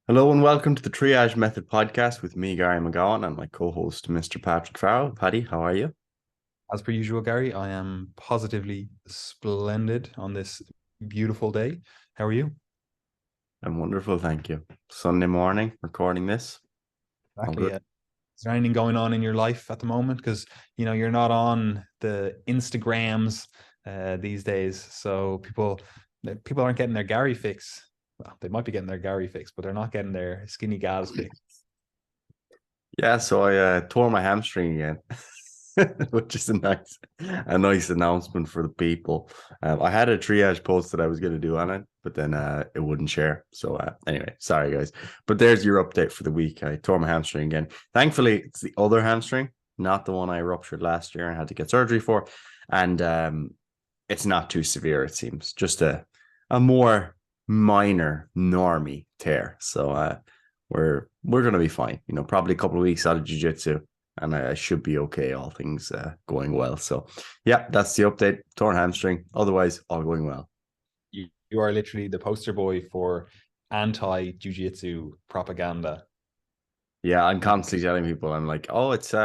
Hello and welcome to the Triage Method podcast with me, Gary McGowan, and my co-host, Mr. Patrick Farrell. Paddy, how are you? As per usual, Gary, I am positively splendid on this beautiful day. How are you? I'm wonderful, thank you. Sunday morning, recording this. All Exactly. good. Is there anything going on in your life at the moment? Because you're not on the Instagrams these days, so people aren't getting their Gary fix. Well, they might be getting their Gary fix, but they're not getting their skinny gals fix. Yeah, so I tore my hamstring again, which is a nice announcement for the people. I had a triage post that I was going to do on it, but then it wouldn't share. So anyway, sorry guys. But there's your update for the week. I tore my hamstring again. Thankfully, it's the other hamstring, not the one I ruptured last year and had to get surgery for. And it's not too severe, it seems. Just a more minor normie tear. So we're gonna be fine. Probably a couple of weeks out of jiu-jitsu and I should be okay, all things going well. So yeah, that's the update. Torn hamstring. Otherwise, all going well. You are literally the poster boy for anti-jiu-jitsu propaganda. Yeah, I'm constantly telling people, I'm like, oh, it's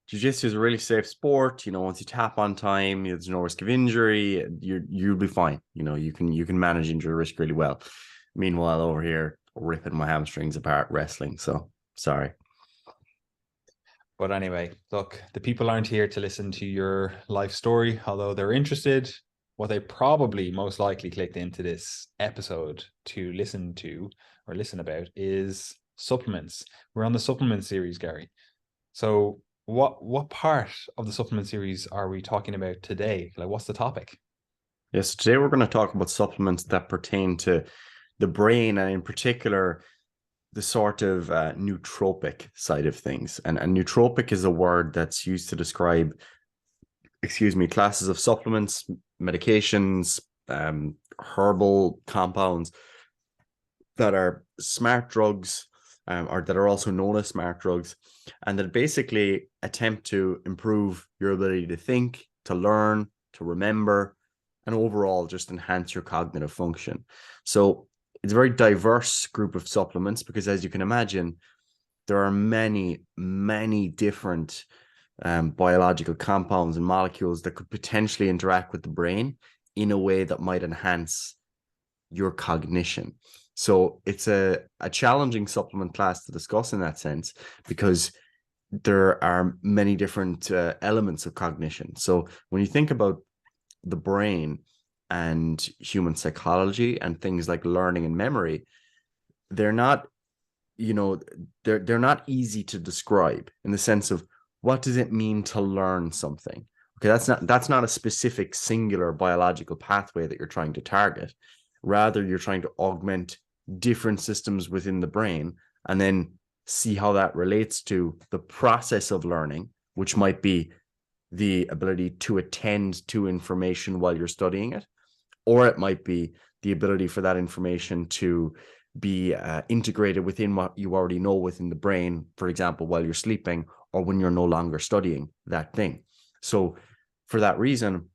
jiu-jitsu is a really safe sport. Once you tap on time, there's no risk of injury. You'll be fine. You can manage injury risk really well. Meanwhile, over here, ripping my hamstrings apart wrestling. So sorry. But anyway, look, the people aren't here to listen to your life story, although they're interested. What they probably most likely clicked into this episode to listen to or listen about is supplements. We're on the supplement series, Gary. So what part of the supplement series are we talking about today? Like, what's the topic? Yes, today we're going to talk about supplements that pertain to the brain and in particular the sort of nootropic side of things. And nootropic is a word that's used to describe, excuse me, classes of supplements, medications, herbal compounds that are smart drugs, or that are also known as smart drugs, and that basically attempt to improve your ability to think, to learn, to remember, and overall just enhance your cognitive function. So it's a very diverse group of supplements because, as you can imagine, there are many, many different biological compounds and molecules that could potentially interact with the brain in a way that might enhance your cognition. So it's a challenging supplement class to discuss in that sense because there are many different elements of cognition. So when you think about the brain and human psychology and things like learning and memory, they're not, you know, they're not easy to describe in the sense of what does it mean to learn something. Okay, that's not a specific singular biological pathway that you're trying to target. Rather, you're trying to augment different systems within the brain and then see how that relates to the process of learning, which might be the ability to attend to information while you're studying it, or it might be the ability for that information to be integrated within what you already know within the brain, for example, while you're sleeping or when you're no longer studying that thing. So for that reason,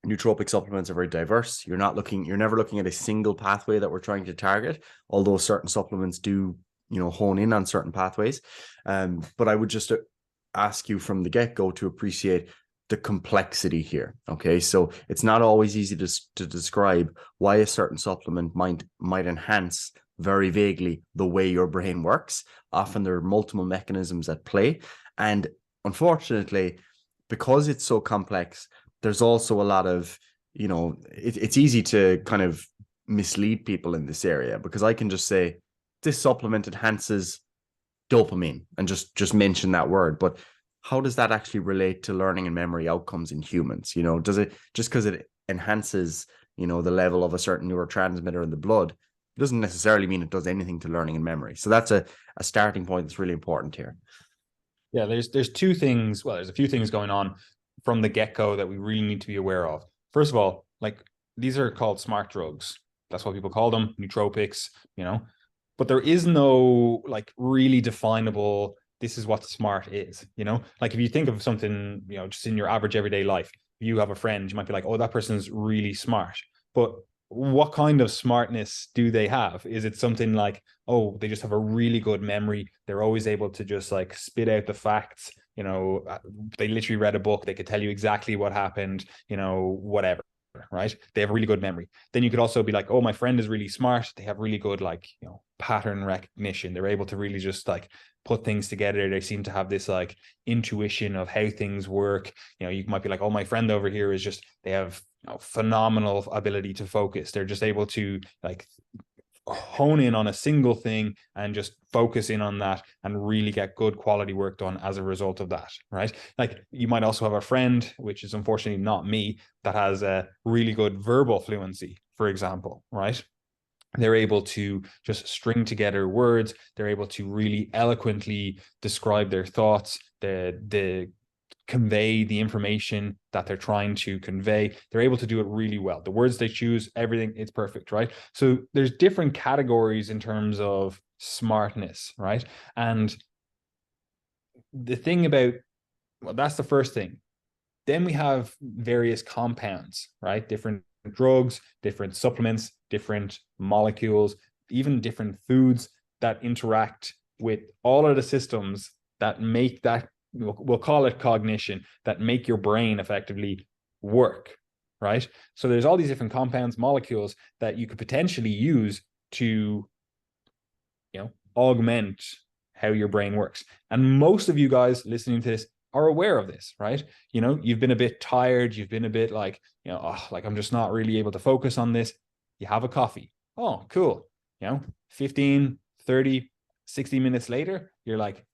nootropic supplements are very diverse. You're never looking at a single pathway that we're trying to target, although certain supplements do, hone in on certain pathways. But I would just ask you from the get-go to appreciate the complexity here. Okay, so it's not always easy to describe why a certain supplement might enhance very vaguely the way your brain works. Often there are multiple mechanisms at play, and unfortunately, because it's so complex, there's also a lot of, it's easy to kind of mislead people in this area because I can just say this supplement enhances dopamine and just mention that word, but how does that actually relate to learning and memory outcomes in humans? Does it, just because it enhances, the level of a certain neurotransmitter in the blood, it doesn't necessarily mean it does anything to learning and memory. So that's a starting point that's really important here. Yeah, there's two things. Well, there's a few things going on from the get-go that we really need to be aware of. First of all, like, these are called smart drugs. That's what people call them, nootropics, but there is no like really definable, this is what smart is, like if you think of something, just in your average everyday life, you have a friend, you might be like, oh, that person's really smart. But what kind of smartness do they have? Is it something like, oh, they just have a really good memory, they're always able to just like spit out the facts, they literally read a book, they could tell you exactly what happened, whatever, right? They have a really good memory. Then you could also be like, oh, my friend is really smart, they have really good like pattern recognition, they're able to really just like put things together, they seem to have this like intuition of how things work. You might be like, oh, my friend over here is just, they have phenomenal ability to focus, they're just able to like hone in on a single thing and just focus in on that and really get good quality work done as a result of that, right? Like you might also have a friend, which is unfortunately not me, that has a really good verbal fluency, for example, right? They're able to just string together words, they're able to really eloquently describe their thoughts, the convey the information that they're trying to convey. They're able to do it really well. The words they choose, everything, it's perfect, right? So there's different categories in terms of smartness, right? And the thing about, well, that's the first thing. Then we have various compounds, right? Different drugs, different supplements, different molecules, even different foods that interact with all of the systems that make that, we'll call it cognition, that make your brain effectively work, right? So there's all these different compounds, molecules that you could potentially use to, augment how your brain works. And most of you guys listening to this are aware of this, right? You've been a bit tired, you've been a bit like, like I'm just not really able to focus on this. You have a coffee. Oh, cool. 15, 30, 60 minutes later, you're like,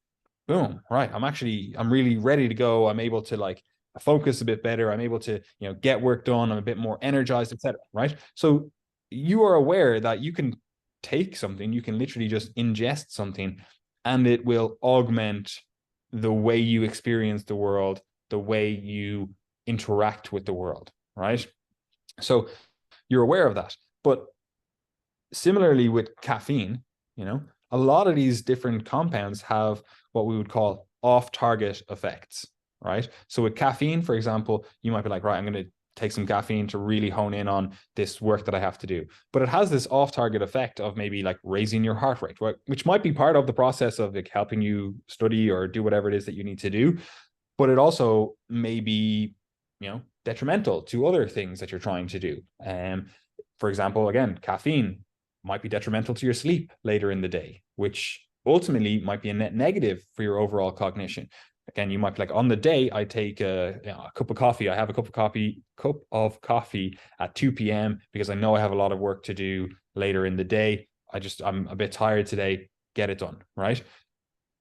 boom, right, I'm really ready to go. I'm able to like focus a bit better. I'm able to, get work done. I'm a bit more energized, etc. Right? So you are aware that you can take something, you can literally just ingest something, and it will augment the way you experience the world, the way you interact with the world, right? So you're aware of that. But similarly with caffeine, a lot of these different compounds have what we would call off-target effects, right? So with caffeine, for example, you might be like, right, I'm going to take some caffeine to really hone in on this work that I have to do. But it has this off-target effect of maybe like raising your heart rate, right? Which might be part of the process of like helping you study or do whatever it is that you need to do. But it also may be, detrimental to other things that you're trying to do. For example, again, caffeine might be detrimental to your sleep later in the day, which ultimately might be a net negative for your overall cognition. Again, you might be like, on the day I take a cup of coffee, I have a cup of coffee at 2 p.m. because I know I have a lot of work to do later in the day. I'm a bit tired today, get it done, right?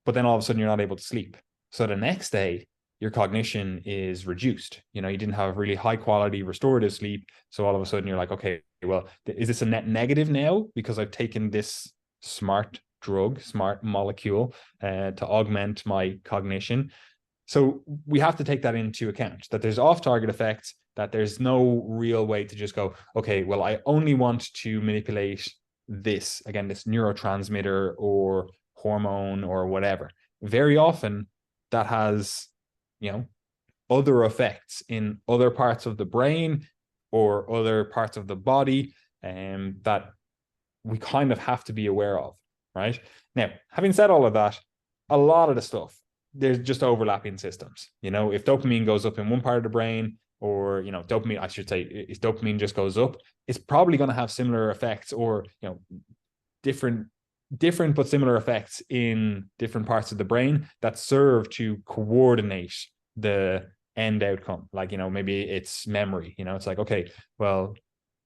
But then all of a sudden you're not able to sleep. So the next day, your cognition is reduced. You didn't have really high quality restorative sleep. So all of a sudden you're like, okay, well, is this a net negative now because I've taken this smart drug, smart molecule to augment my cognition? So we have to take that into account, that there's off-target effects, that there's no real way to just go, okay, well, I only want to manipulate this, again, this neurotransmitter or hormone or whatever. Very often that has, other effects in other parts of the brain or other parts of the body that we kind of have to be aware of, right? Now, having said all of that, a lot of the stuff, there's just overlapping systems. If dopamine goes up in one part of the brain, or dopamine, I should say, if dopamine just goes up, it's probably going to have similar effects, or different but similar effects in different parts of the brain that serve to coordinate the end outcome. Like, maybe it's memory. It's like, okay, well,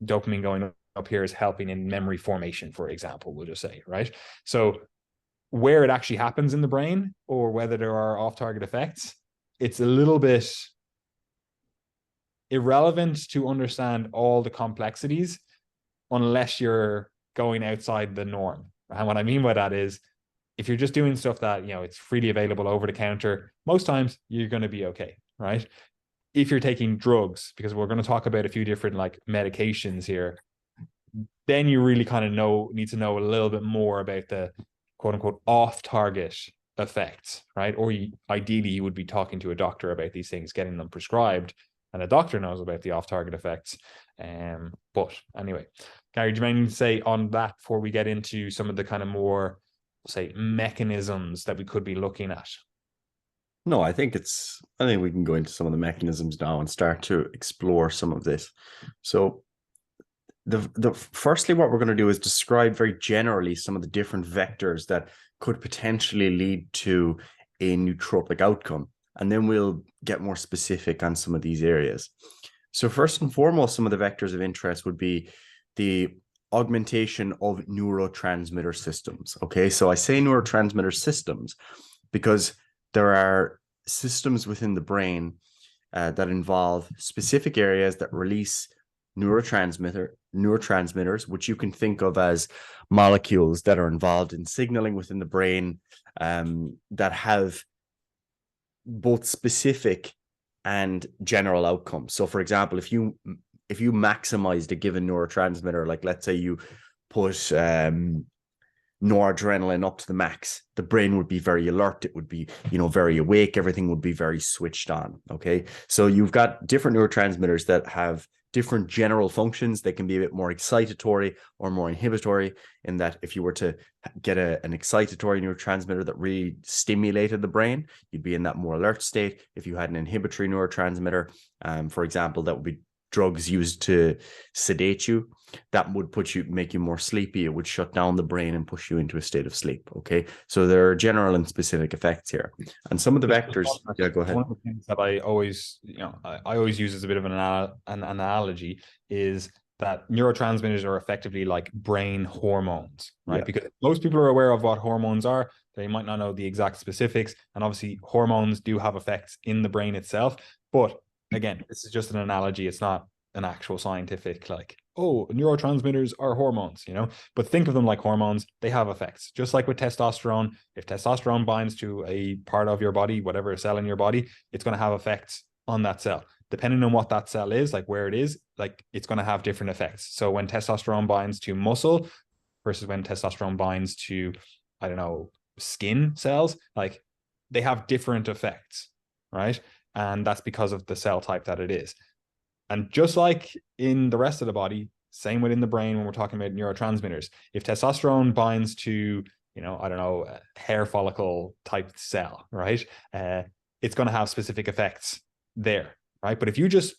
dopamine going up here is helping in memory formation, for example, we'll just say, right? So where it actually happens in the brain, or whether there are off-target effects, it's a little bit irrelevant to understand all the complexities unless you're going outside the norm. And what I mean by that is, if you're just doing stuff that, it's freely available over the counter, most times you're going to be okay, right? If you're taking drugs, because we're going to talk about a few different like medications here, then you really kind of need to know a little bit more about the quote unquote off-target effects, right? Or ideally you would be talking to a doctor about these things, getting them prescribed, and a doctor knows about the off-target effects. But anyway, Gary, do you mind to say on that before we get into some of the kind of more, say, mechanisms that we could be looking at? No, I think we can go into some of the mechanisms now and start to explore some of this. So the firstly, what we're going to do is describe very generally some of the different vectors that could potentially lead to a nootropic outcome. And then we'll get more specific on some of these areas. So first and foremost, some of the vectors of interest would be the augmentation of neurotransmitter systems. Okay, so I say neurotransmitter systems because there are systems within the brain that involve specific areas that release neurotransmitters, which you can think of as molecules that are involved in signaling within the brain, that have both specific and general outcomes. So for example, if you maximized a given neurotransmitter, like let's say you put noradrenaline up to the max, the brain would be very alert, it would be, very awake, everything would be very switched on. Okay, so you've got different neurotransmitters that have different general functions. They can be a bit more excitatory or more inhibitory, in that if you were to get an excitatory neurotransmitter that really stimulated the brain, you'd be in that more alert state. If you had an inhibitory neurotransmitter, for example, that would be drugs used to sedate you, that would make you more sleepy. It would shut down the brain and push you into a state of sleep. Okay, so there are general and specific effects here, and some of the vectors. Yeah, go ahead. One of the things that I always, I always use as a bit of an analogy is that neurotransmitters are effectively like brain hormones, right? Yeah. Because most people are aware of what hormones are. They might not know the exact specifics, and obviously hormones do have effects in the brain itself. But again, this is just an analogy. It's not an actual scientific, like, oh, neurotransmitters are hormones, but think of them like hormones. They have effects, just like with testosterone. If testosterone binds to a part of your body, whatever cell in your body, it's going to have effects on that cell. Depending on what that cell is, like where it is, like it's going to have different effects. So when testosterone binds to muscle versus when testosterone binds to, I don't know, skin cells, like they have different effects, right? And that's because of the cell type that it is. And just like in the rest of the body, same within the brain when we're talking about neurotransmitters, if testosterone binds to, I don't know, a hair follicle type cell, right? It's going to have specific effects there, right? But if you just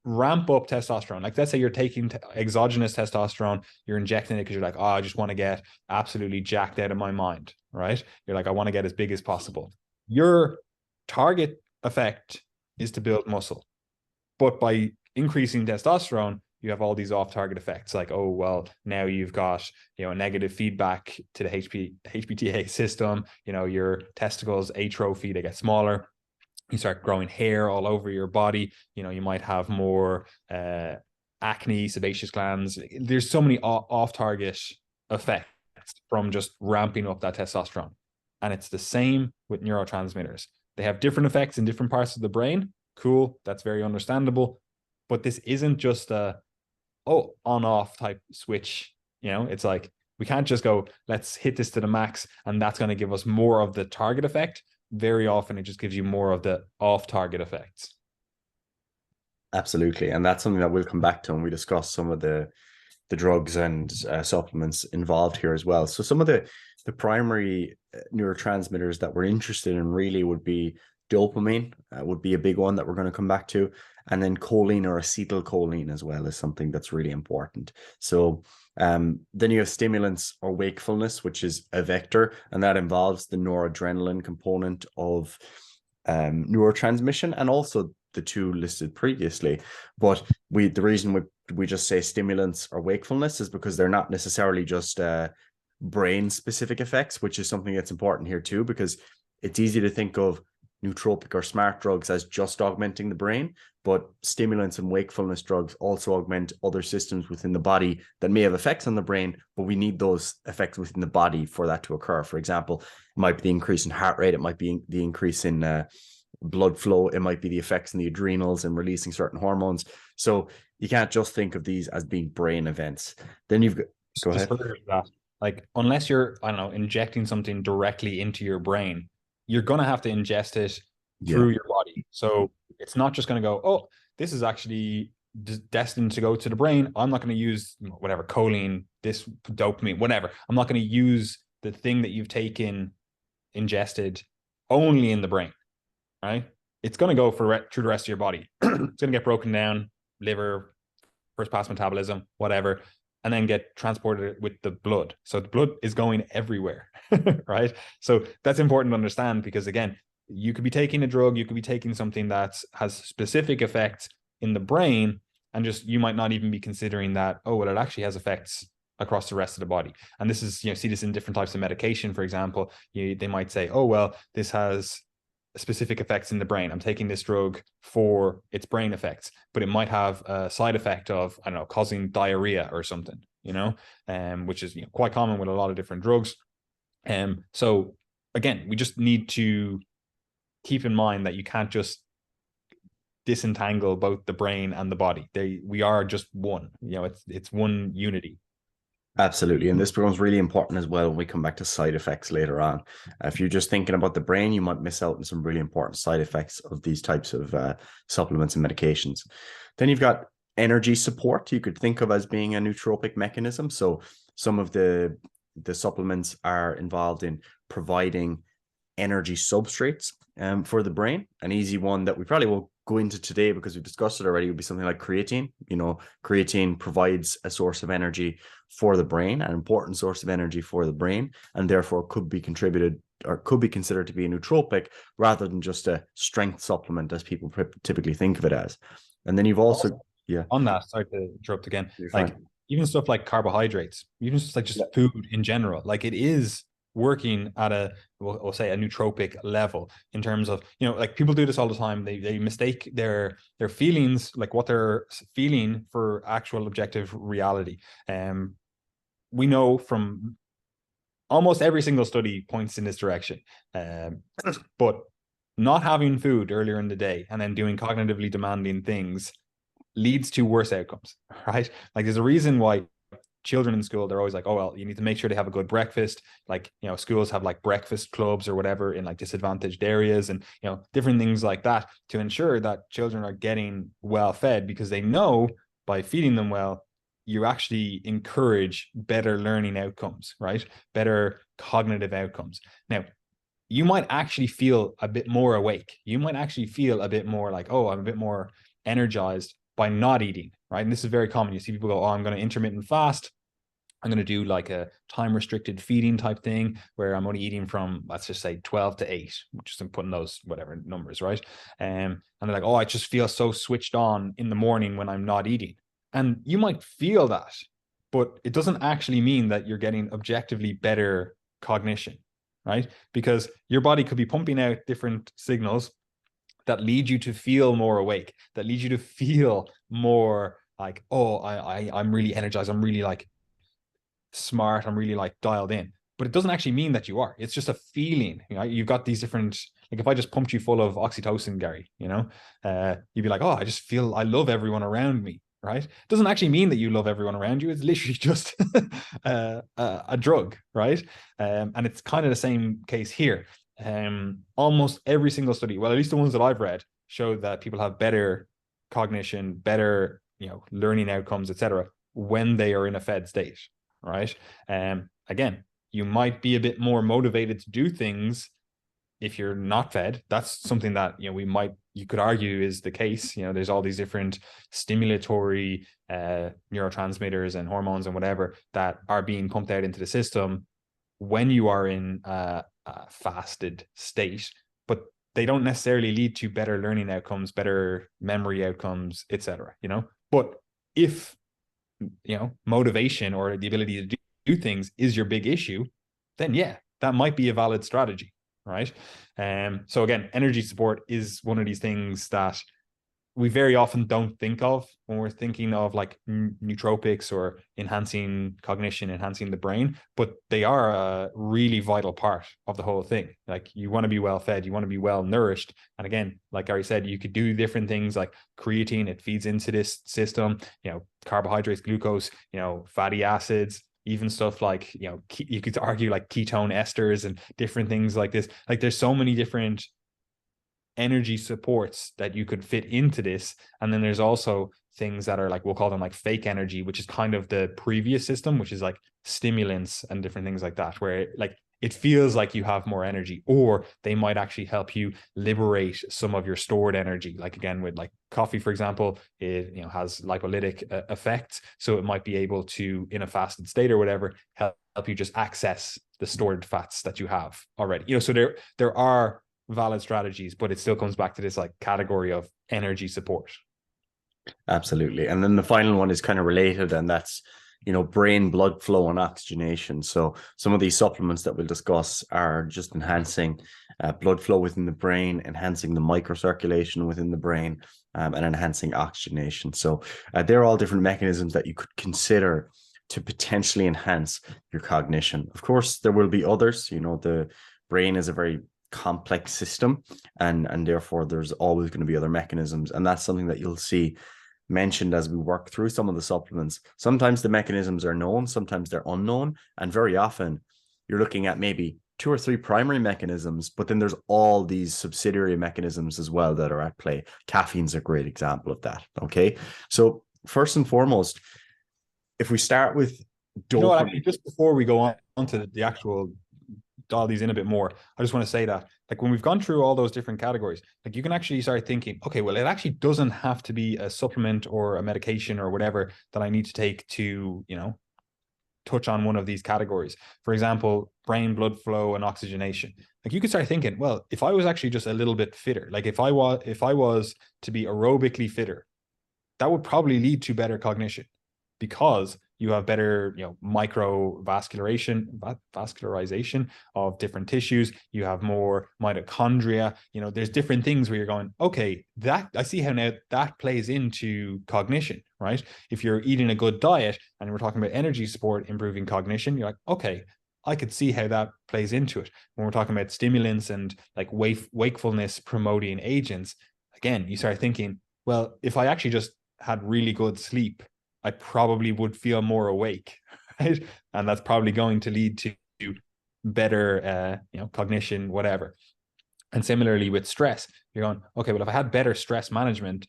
ramp up testosterone, like let's say you're taking exogenous testosterone, you're injecting it because you're like, oh, I just want to get absolutely jacked out of my mind, right? You're like, I want to get as big as possible. Your target effect is to build muscle. But by increasing testosterone, you have all these off-target effects, like, oh, well, now you've got, a negative feedback to the HPTA system, your testicles atrophy, they get smaller. You start growing hair all over your body. You might have more acne, sebaceous glands. There's so many off-target effects from just ramping up that testosterone. And it's the same with neurotransmitters. They have different effects in different parts of the brain. Cool. That's very understandable. But this isn't just a, on-off type switch. It's like, we can't just go, let's hit this to the max, and that's going to give us more of the target effect. Very often it just gives you more of the off-target effects. Absolutely. And that's something that we'll come back to when we discuss some of the drugs and supplements involved here as well. So some of the primary neurotransmitters that we're interested in really would be dopamine, would be a big one that we're going to come back to. And then choline or acetylcholine as well is something that's really important. So then you have stimulants or wakefulness, which is a vector, and that involves the noradrenaline component of neurotransmission, and also the two listed previously. But the reason we just say stimulants or wakefulness is because they're not necessarily just brain specific effects, which is something that's important here too, because it's easy to think of nootropic or smart drugs as just augmenting the brain, but stimulants and wakefulness drugs also augment other systems within the body that may have effects on the brain, but we need those effects within the body for that to occur. For example, it might be the increase in heart rate, it might be the increase in blood flow, it might be the effects in the adrenals and releasing certain hormones. So you can't just think of these as being brain events. Then you've got, go ahead. Like, unless you're, I don't know, injecting something directly into your brain, you're going to have to ingest it through your body. So it's not just going to go, oh, this is actually destined to go to the brain, I'm not going to use whatever choline, this dopamine, whatever. I'm not going to use the thing that you've ingested only in the brain, right? It's going to go through the rest of your body. It's going to get broken down, liver, first pass metabolism, whatever, and then get transported with the blood. So the blood is going everywhere, right? So that's important to understand, because again, you could be taking a drug, you could be taking something that has specific effects in the brain, and just you might not even be considering that, oh, well, it actually has effects across the rest of the body. And this is, see this in different types of medication, for example. They might say, oh, well, this has specific effects in the brain. I'm taking this drug for its brain effects, but it might have a side effect of, I don't know, causing diarrhea or something, which is quite common with a lot of different drugs. So again, we just need to keep in mind that you can't just disentangle both the brain and the body. We are just one, it's one unity. Absolutely. And this becomes really important as well when we come back to side effects later on. If you're just thinking about the brain, you might miss out on some really important side effects of these types of supplements and medications. Then you've got energy support, you could think of as being a nootropic mechanism. So some of the supplements are involved in providing energy substrates for the brain. An easy one that we probably won't go into today because we've discussed it already would be something like creatine. Creatine provides a source of energy for the brain, an important source of energy for the brain, and therefore could be considered to be a nootropic rather than just a strength supplement as people typically think of it as. And then you've also on that, sorry to interrupt again, like even stuff like carbohydrates, even just food in general, like it is working at we'll say a nootropic level, in terms of, like people do this all the time. They mistake their feelings, like what they're feeling, for actual objective reality. We know from almost every single study points in this direction. But not having food earlier in the day and then doing cognitively demanding things leads to worse outcomes, right? Like there's a reason why children in school, they're always like, oh, well, you need to make sure they have a good breakfast. Like, schools have like breakfast clubs or whatever in like disadvantaged areas, and, different things like that to ensure that children are getting well fed, because they know by feeding them well, you actually encourage better learning outcomes, right? Better cognitive outcomes. Now, you might actually feel a bit more awake. You might actually feel a bit more like, oh, I'm a bit more energized by not eating, right? And this is very common. You see people go, oh, I'm going to intermittent fast. I'm going to do like a time restricted feeding type thing where I'm only eating from, let's just say 12 to 8, just I'm putting those whatever numbers, right? And they're like, oh, I just feel so switched on in the morning when I'm not eating. And you might feel that, but it doesn't actually mean that you're getting objectively better cognition, right? Because your body could be pumping out different signals that lead you to feel more awake, that lead you to feel more like, oh, I'm really energized, I'm really like smart, I'm really like dialed in. But it doesn't actually mean that you are. It's just a feeling. You've got these different, like if I just pumped you full of oxytocin, Gary, you'd be like, oh, I just feel I love everyone around me, right? It doesn't actually mean that you love everyone around you. It's literally just a drug, right? And it's kind of the same case here. Almost every single study, well, at least the ones that I've read, show that people have better cognition, better, learning outcomes, etc., when they are in a fed state, right? Again, you might be a bit more motivated to do things if you're not fed. That's something that you could argue is the case. There's all these different stimulatory neurotransmitters and hormones and whatever that are being pumped out into the system when you are in a fasted state, but they don't necessarily lead to better learning outcomes, better memory outcomes, etc. But if motivation or the ability to do things is your big issue, then yeah, that might be a valid strategy, right? So again, energy support is one of these things that we very often don't think of when we're thinking of like nootropics or enhancing cognition, enhancing the brain, but they are a really vital part of the whole thing. Like you want to be well fed, you want to be well nourished. And again, like Gary said, you could do different things like creatine, it feeds into this system, carbohydrates, glucose, fatty acids, even stuff like, you could argue like ketone esters and different things like this. Like there's so many different energy supports that you could fit into this. And then there's also things that are like, we'll call them like fake energy, which is kind of the previous system, which is like stimulants and different things like that, where like it feels like you have more energy, or they might actually help you liberate some of your stored energy. Like again, with like coffee, for example, it has lipolytic effects, so it might be able to, in a fasted state or whatever, help you just access the stored fats that you have already. So there are valid strategies, but it still comes back to this like category of energy support. Absolutely. And then the final one is kind of related, and that's, brain blood flow and oxygenation. So some of these supplements that we'll discuss are just enhancing blood flow within the brain, enhancing the microcirculation within the brain, and enhancing oxygenation. So they're all different mechanisms that you could consider to potentially enhance your cognition. Of course, there will be others. The brain is a very complex system, and therefore there's always going to be other mechanisms, and that's something that you'll see mentioned as we work through some of the supplements. Sometimes the mechanisms are known, sometimes they're unknown, and very often you're looking at maybe 2 or 3 primary mechanisms, but then there's all these subsidiary mechanisms as well that are at play. Caffeine's a great example of that. Okay, so first and foremost, if we start with dopamine. Actually, just before we go on to the actual dial these in a bit more, I just want to say that like when we've gone through all those different categories, like you can actually start thinking, okay, well, it actually doesn't have to be a supplement or a medication or whatever that I need to take to, touch on one of these categories. For example, brain blood flow and oxygenation. Like you could start thinking, well, if I was actually just a little bit fitter, like if I was to be aerobically fitter, that would probably lead to better cognition, because you have better, vascularization of different tissues. You have more mitochondria. There's different things where you're going, okay, that I see how now that plays into cognition, right? If you're eating a good diet and we're talking about energy support, improving cognition, you're like, okay, I could see how that plays into it. When we're talking about stimulants and like wakefulness promoting agents, again, you start thinking, well, if I actually just had really good sleep, I probably would feel more awake, right? And that's probably going to lead to better, cognition, whatever. And similarly with stress, you're going, okay, well, if I had better stress management,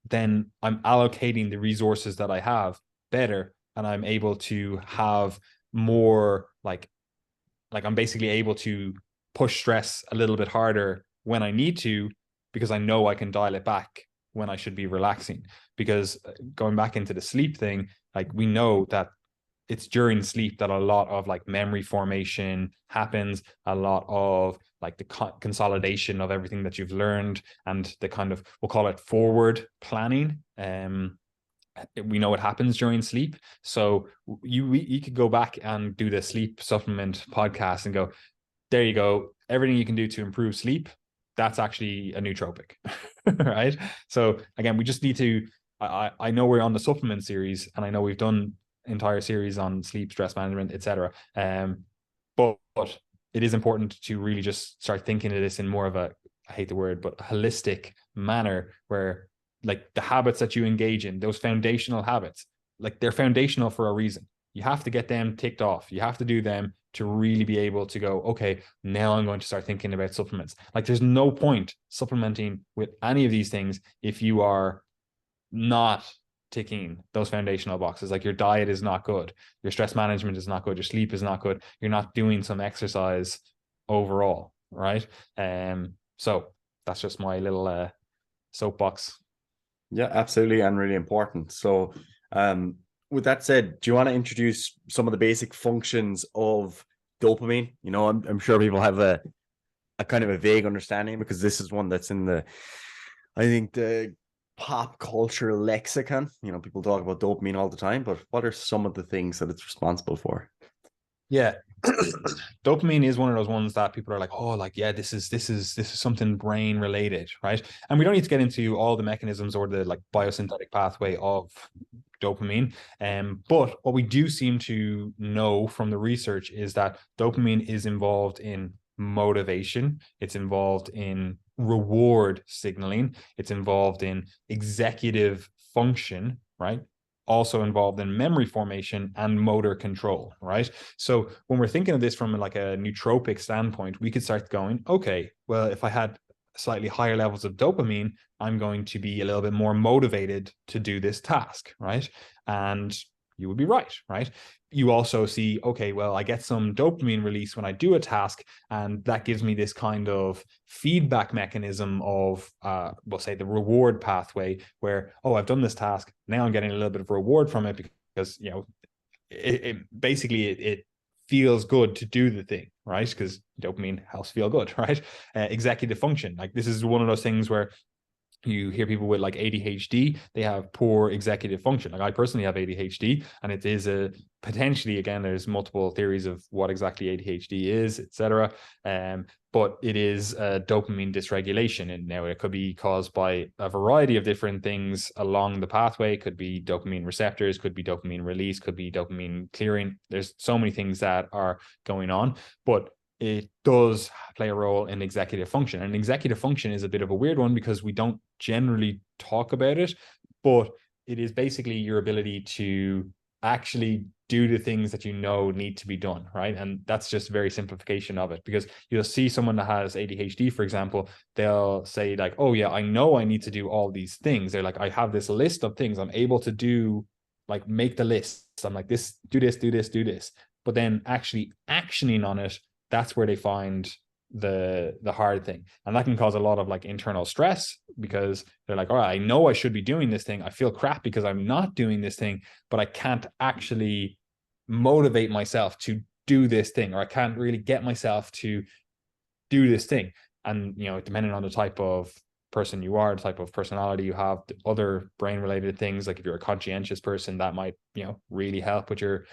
then I'm allocating the resources that I have better, and I'm able to have more like I'm basically able to push stress a little bit harder when I need to, because I know I can dial it back when I should be relaxing. Because going back into the sleep thing, like we know that it's during sleep that a lot of like memory formation happens, a lot of like the consolidation of everything that you've learned, and the kind of, we'll call it forward planning. We know it happens during sleep. So you could go back and do the sleep supplement podcast and go, there you go, everything you can do to improve sleep, that's actually a nootropic. Right? So again, we just need to, I know we're on the supplement series, and I know we've done entire series on sleep, stress management, etc. But it is important to really just start thinking of this in more of a, I hate the word, but a holistic manner, where like the habits that you engage in, those foundational habits, like they're foundational for a reason. You have to get them ticked off. You have to do them to really be able to go, okay, now I'm going to start thinking about supplements. Like there's no point supplementing with any of these things if you are not ticking those foundational boxes. Like your diet is not good, your stress management is not good, your sleep is not good, you're not doing some exercise overall, right? So that's just my little soapbox. Yeah, absolutely, and really important. So with that said, do you want to introduce some of the basic functions of dopamine? I'm sure people have a kind of a vague understanding, because this is one that's in I think the pop culture lexicon. People talk about dopamine all the time, but what are some of the things that it's responsible for? Yeah. Dopamine is one of those ones that people are like, oh, like, yeah, this is something brain related, right? And we don't need to get into all the mechanisms or the like biosynthetic pathway of dopamine. But what we do seem to know from the research is that dopamine is involved in motivation, it's involved in reward signaling, it's involved in executive function, right? Also involved in memory formation and motor control, right? So when we're thinking of this from like a nootropic standpoint, we could start going, okay, well, if I had slightly higher levels of dopamine, I'm going to be a little bit more motivated to do this task, right? And you would be right, right? You also see, okay, well, I get some dopamine release when I do a task, and that gives me this kind of feedback mechanism of, we'll say, the reward pathway, where, oh, I've done this task, now I'm getting a little bit of reward from it because, you know, it basically it feels good to do the thing, right? Because dopamine helps feel good, right? Executive function, like this is one of those things where you hear people with like ADHD, they have poor executive function. Like I personally have ADHD, and it is a potentially, again, there's multiple theories of what exactly ADHD is, etc. But it is a dopamine dysregulation. And now it could be caused by a variety of different things along the pathway. It could be dopamine receptors, could be dopamine release, could be dopamine clearing. There's so many things that are going on, but it does play a role in executive function. And executive function is a bit of a weird one because we don't generally talk about it, but it is basically your ability to actually do the things that you know need to be done, right? And that's just a very simplification of it, because you'll see someone that has ADHD, for example, they'll say like, oh yeah, I know I need to do all these things. They're like, I have this list of things I'm able to do, like make the list. I'm like, this, do this, do this, do this. But then actually actioning on it, that's where they find the hard thing. And that can cause a lot of like internal stress, because they're like, all right, I know I should be doing this thing. I feel crap because I'm not doing this thing, but I can't actually motivate myself to do this thing, or I can't really get myself to do this thing. And, you know, depending on the type of person you are, the type of personality you have, other brain related things, like if you're a conscientious person, that might, you know, really help with your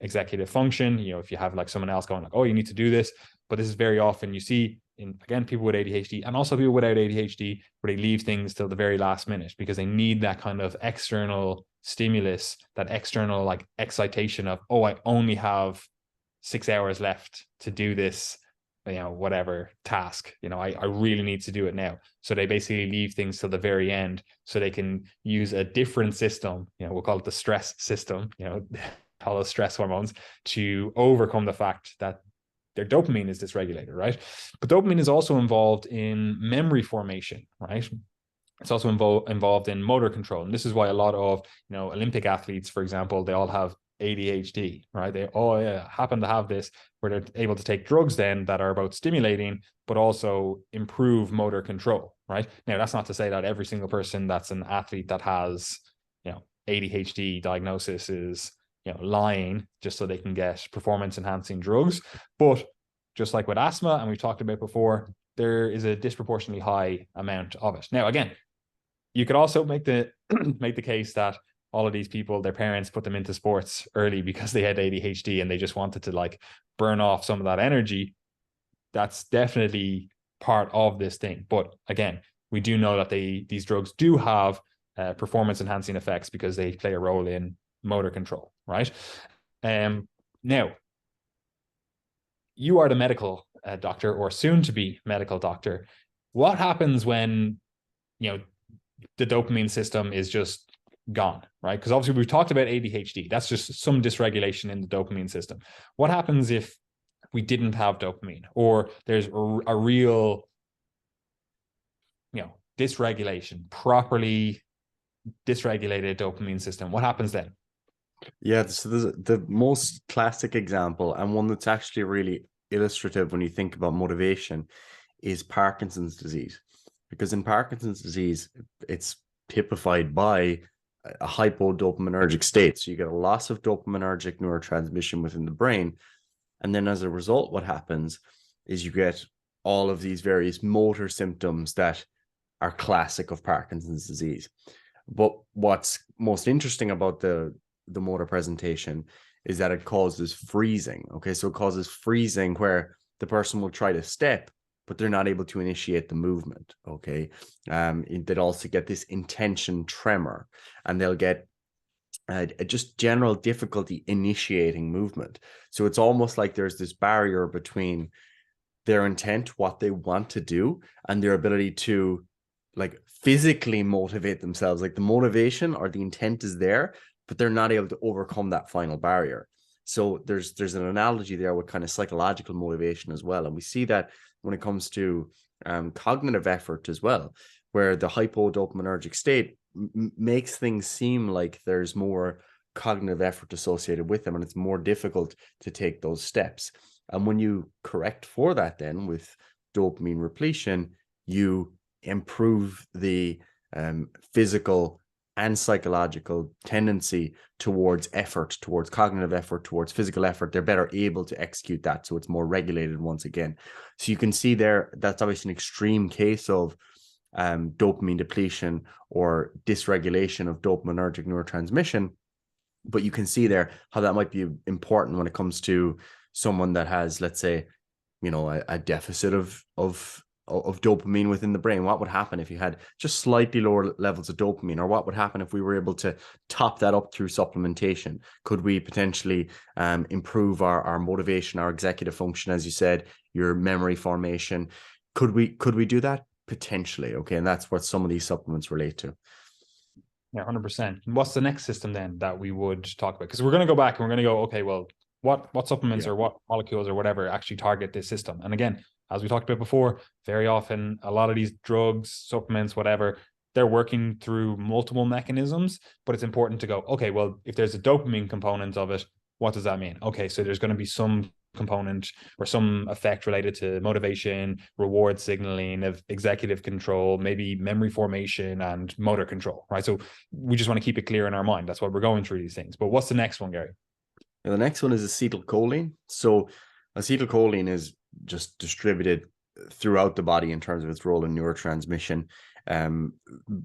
executive function. You know, if you have like someone else going like, oh, you need to do this. But this is very often you see in, again, people with ADHD, and also people without ADHD, where they leave things till the very last minute because they need that kind of external stimulus, that external like excitation of, oh, I only have 6 hours left to do this, you know, whatever task, you know, I really need to do it now. So they basically leave things till the very end so they can use a different system, you know, we'll call it the stress system, you know, all those stress hormones, to overcome the fact that their dopamine is dysregulated, right? But dopamine is also involved in memory formation, right? It's also involved in motor control. And this is why a lot of, you know, Olympic athletes, for example, they all have ADHD, right? They all happen to have this, where they're able to take drugs then that are about stimulating, but also improve motor control, right? Now, that's not to say that every single person that's an athlete that has, you know, ADHD diagnosis is, you know, lying just so they can get performance enhancing drugs. But just like with asthma, and we've talked about before, there is a disproportionately high amount of it. Now, again, you could also make the make the case that all of these people, their parents put them into sports early because they had ADHD and they just wanted to like burn off some of that energy. That's definitely part of this thing. But again, we do know that these drugs do have performance enhancing effects because they play a role in motor control, right? Now, you are the medical doctor, or soon to be medical doctor. What happens when, you know, the dopamine system is just gone, right? Because obviously we've talked about ADHD. That's just some dysregulation in the dopamine system. What happens if we didn't have dopamine, or there's a real, you know, dysregulation, properly dysregulated dopamine system? What happens then? Yeah, so the most classic example, and one that's actually really illustrative when you think about motivation, is Parkinson's disease. Because in Parkinson's disease, it's typified by a hypodopaminergic state. So you get a loss of dopaminergic neurotransmission within the brain. And then as a result, what happens is you get all of these various motor symptoms that are classic of Parkinson's disease. But what's most interesting about the motor presentation is that it causes freezing. Okay, so it causes freezing where the person will try to step, but they're not able to initiate the movement. Okay, they'd also get this intention tremor, and they'll get just general difficulty initiating movement. So it's almost like there's this barrier between their intent, what they want to do, and their ability to like physically motivate themselves. Like the motivation or the intent is there, but they're not able to overcome that final barrier. So there's an analogy there with kind of psychological motivation as well. And we see that when it comes to cognitive effort as well, where the hypodopaminergic state makes things seem like there's more cognitive effort associated with them, and it's more difficult to take those steps. And when you correct for that, then with dopamine repletion, you improve the physical and psychological tendency towards effort, towards cognitive effort, towards physical effort. They're better able to execute that. So it's more regulated once again. So you can see there, that's obviously an extreme case of dopamine depletion or dysregulation of dopaminergic neurotransmission. But you can see there how that might be important when it comes to someone that has, let's say, a deficit of dopamine within the brain. What would happen if you had just slightly lower levels of dopamine? Or what would happen if we were able to top that up through supplementation? Could we potentially improve our motivation, our executive function, as you said, your memory formation? Could we do that? Potentially. Okay. And that's what some of these supplements relate to. Yeah, 100%. What's the next system then that we would talk about? Because we're going to go back and we're going to go, okay, well, what supplements or what molecules or whatever actually target this system? And again, as we talked about before, very often a lot of these drugs, supplements, whatever, they're working through multiple mechanisms, but it's important to go, okay, well, if there's a dopamine component of it, what does that mean? Okay, so there's going to be some component or some effect related to motivation, reward signaling, of executive control, maybe memory formation and motor control, right? So we just want to keep it clear in our mind. That's why we're going through these things. But what's the next one, Gary? And the next one is acetylcholine. So acetylcholine is just distributed throughout the body in terms of its role in neurotransmission.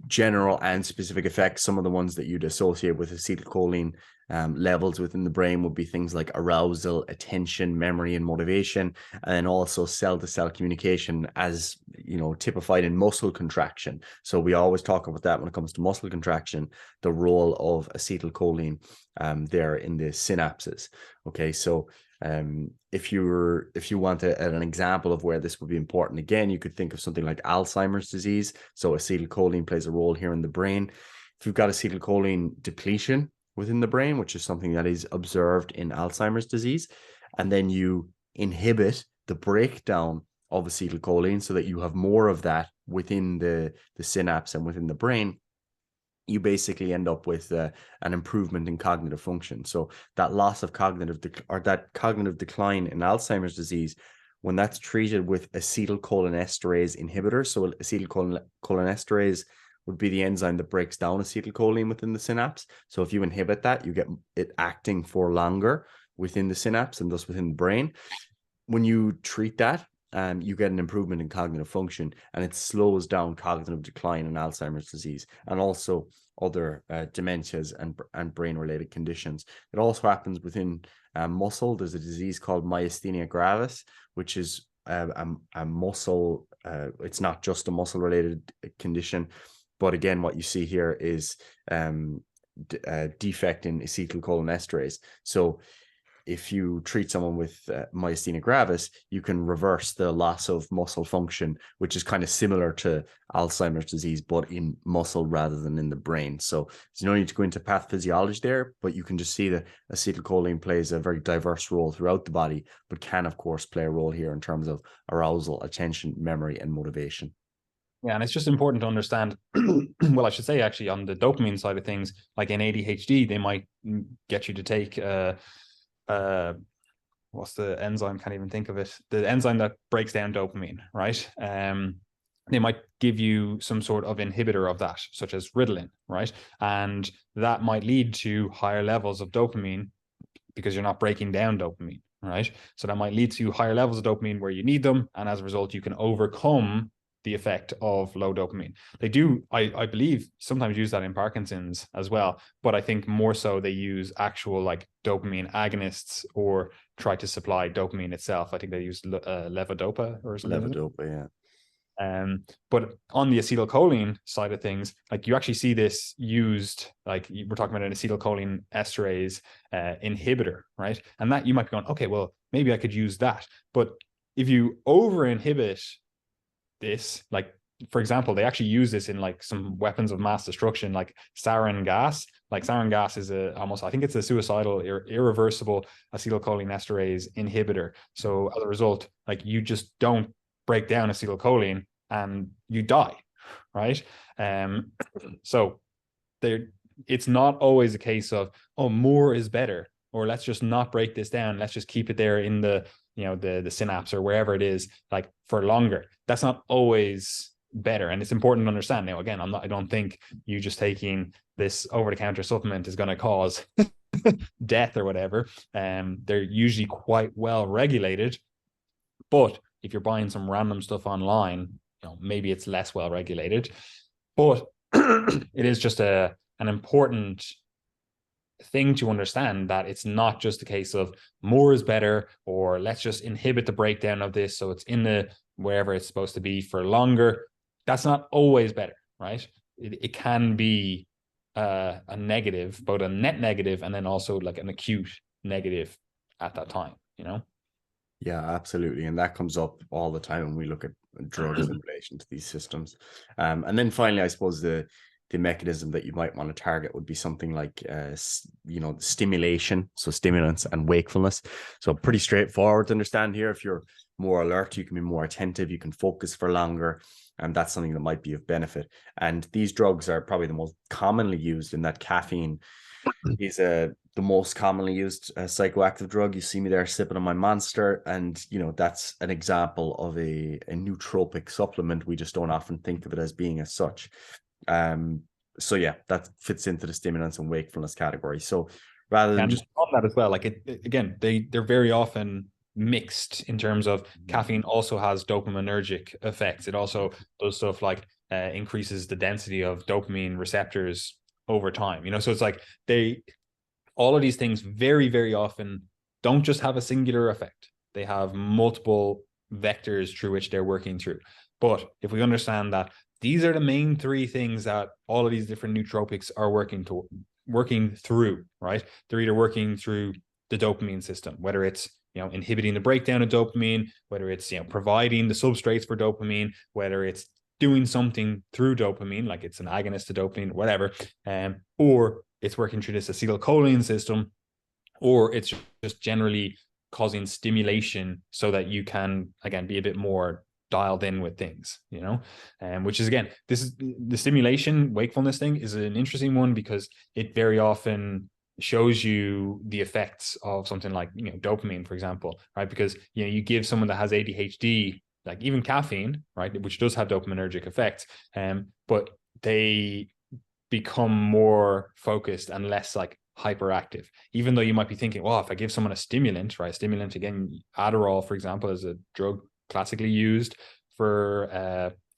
General and specific effects, some of the ones that you'd associate with acetylcholine levels within the brain would be things like arousal, attention, memory, and motivation, and also cell-to-cell communication, as typified in muscle contraction. So we always talk about that when it comes to muscle contraction, the role of acetylcholine there in the synapses. Okay, so if you want an example of where this would be important, again, you could think of something like Alzheimer's disease. So acetylcholine plays a role here in the brain. If you've got acetylcholine depletion within the brain, which is something that is observed in Alzheimer's disease, and then you inhibit the breakdown of acetylcholine so that you have more of that within the synapse and within the brain, you basically end up with an improvement in cognitive function. So that loss of cognitive decline in Alzheimer's when that's treated with acetylcholinesterase inhibitors. So acetylcholinesterase would be the enzyme that breaks down acetylcholine within the synapse. So if you inhibit that, you get it acting for longer within the synapse and thus within the brain. When you treat that, you get an improvement in cognitive function, and it slows down cognitive decline in Alzheimer's disease and also other dementias and brain-related conditions. It also happens within muscle. There's a disease called myasthenia gravis, which is a muscle. It's not just a muscle-related condition, but again, what you see here is defect in acetylcholinesterase. So if you treat someone with myasthenia gravis, you can reverse the loss of muscle function, which is kind of similar to Alzheimer's disease, but in muscle rather than in the brain. So there's no need to go into pathophysiology there, but you can just see that acetylcholine plays a very diverse role throughout the body, but can, of course, play a role here in terms of arousal, attention, memory, and motivation. Yeah, and it's just important to understand, well, I should say actually on the dopamine side of things, like in ADHD, they might get you to take what's the enzyme? Can't even think of it. The enzyme that breaks down dopamine, right? They might give you some sort of inhibitor of that, such as Ritalin, right? And that might lead to higher levels of dopamine because you're not breaking down dopamine, right? So that might lead to higher levels of dopamine where you need them, and as a result, you can overcome the effect of low dopamine. They do, I believe, sometimes use that in Parkinson's as well, but I think more so they use actual like dopamine agonists or try to supply dopamine itself. I think they use levodopa or something. Levodopa, yeah. But on the acetylcholine side of things, like you actually see this used, like we're talking about an acetylcholine esterase inhibitor, right? And that you might be going, okay, well, maybe I could use that. But if you over inhibit this, like for example, they actually use this in like some weapons of mass destruction, like sarin gas. Like sarin gas is I think it's a suicidal, irreversible acetylcholinesterase inhibitor. So as a result, like you just don't break down acetylcholine, and you die, right? So it's not always a case of, oh, more is better, or let's just not break this down, let's just keep it there in the, you know, the synapse or wherever it is, like for longer. That's not always better. And it's important to understand. Now, again, I don't think you just taking this over-the-counter supplement is going to cause death or whatever. They're usually quite well regulated, but if you're buying some random stuff online, you know, maybe it's less well regulated. But it is just an important thing to understand, that it's not just a case of more is better, or let's just inhibit the breakdown of this so it's in the wherever it's supposed to be for longer. That's not always better, right? It can be a negative, both a net negative and then also like an acute negative at that time, you know? Yeah, absolutely. And that comes up all the time when we look at drugs in relation to these systems. And then finally, I suppose the mechanism that you might want to target would be something like, stimulation. So stimulants and wakefulness. So pretty straightforward to understand here. If you're more alert, you can be more attentive, you can focus for longer. And that's something that might be of benefit. And these drugs are probably the most commonly used, in that caffeine is the most commonly used psychoactive drug. You see me there sipping on my Monster, and that's an example of a nootropic supplement. We just don't often think of it as being as such. So yeah, that fits into the stimulants and wakefulness category. So rather than just on that as well, like again, they're very often mixed in terms of caffeine also has dopaminergic effects. It also does stuff like increases the density of dopamine receptors over time, so it's like all of these things very, very often don't just have a singular effect. They have multiple vectors through which they're working through. But if we understand that these are the main three things that all of these different nootropics are working through, right? They're either working through the dopamine system, whether it's inhibiting the breakdown of dopamine, whether it's providing the substrates for dopamine, whether it's doing something through dopamine, like it's an agonist to dopamine, whatever, or it's working through this acetylcholine system, or it's just generally causing stimulation so that you can, again, be a bit more dialed in with things, which is, again, this is the stimulation wakefulness thing is an interesting one, because it very often shows you the effects of something like dopamine, for example, right? Because you give someone that has ADHD, like even caffeine, right, which does have dopaminergic effects, but they become more focused and less like hyperactive, even though you might be thinking, well, if I give someone a stimulant, right, stimulant, again, Adderall, for example, is a drug classically used for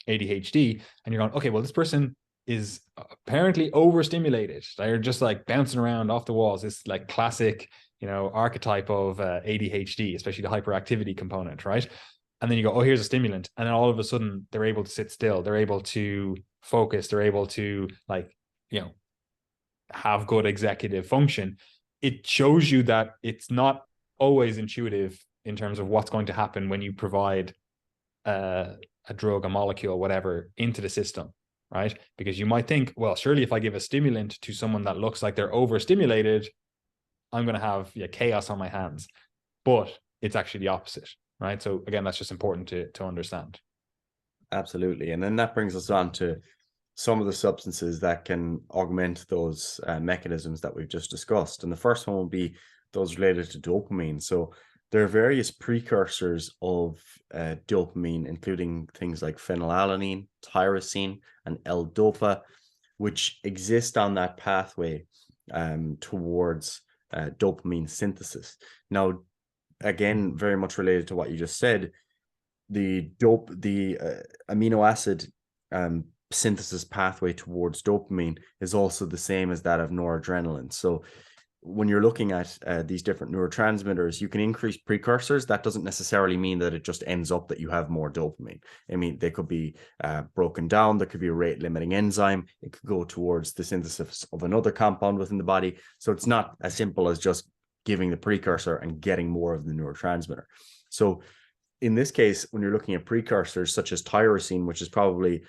ADHD, and you're going, okay, well, this person is apparently overstimulated. They're just like bouncing around off the walls. It's like classic, archetype of ADHD, especially the hyperactivity component, right? And then you go, oh, here's a stimulant. And then all of a sudden they're able to sit still. They're able to focus. They're able to have good executive function. It shows you that it's not always intuitive in terms of what's going to happen when you provide a drug, a molecule, whatever, into the system, right? Because you might think, well, surely if I give a stimulant to someone that looks like they're overstimulated, I'm going to have chaos on my hands. But it's actually the opposite, right? So again, that's just important to understand. Absolutely. And then that brings us on to some of the substances that can augment those mechanisms that we've just discussed. And the first one will be those related to dopamine. So there are various precursors of dopamine, including things like phenylalanine, tyrosine, and L-dopa, which exist on that pathway towards dopamine synthesis. Now, again, very much related to what you just said, the amino acid synthesis pathway towards dopamine is also the same as that of noradrenaline. So when you're looking at these different neurotransmitters, you can increase precursors. That doesn't necessarily mean that it just ends up that you have more dopamine. I mean, they could be broken down. There could be a rate limiting enzyme. It could go towards the synthesis of another compound within the body. So it's not as simple as just giving the precursor and getting more of the neurotransmitter. So in this case, when you're looking at precursors such as tyrosine, which is probably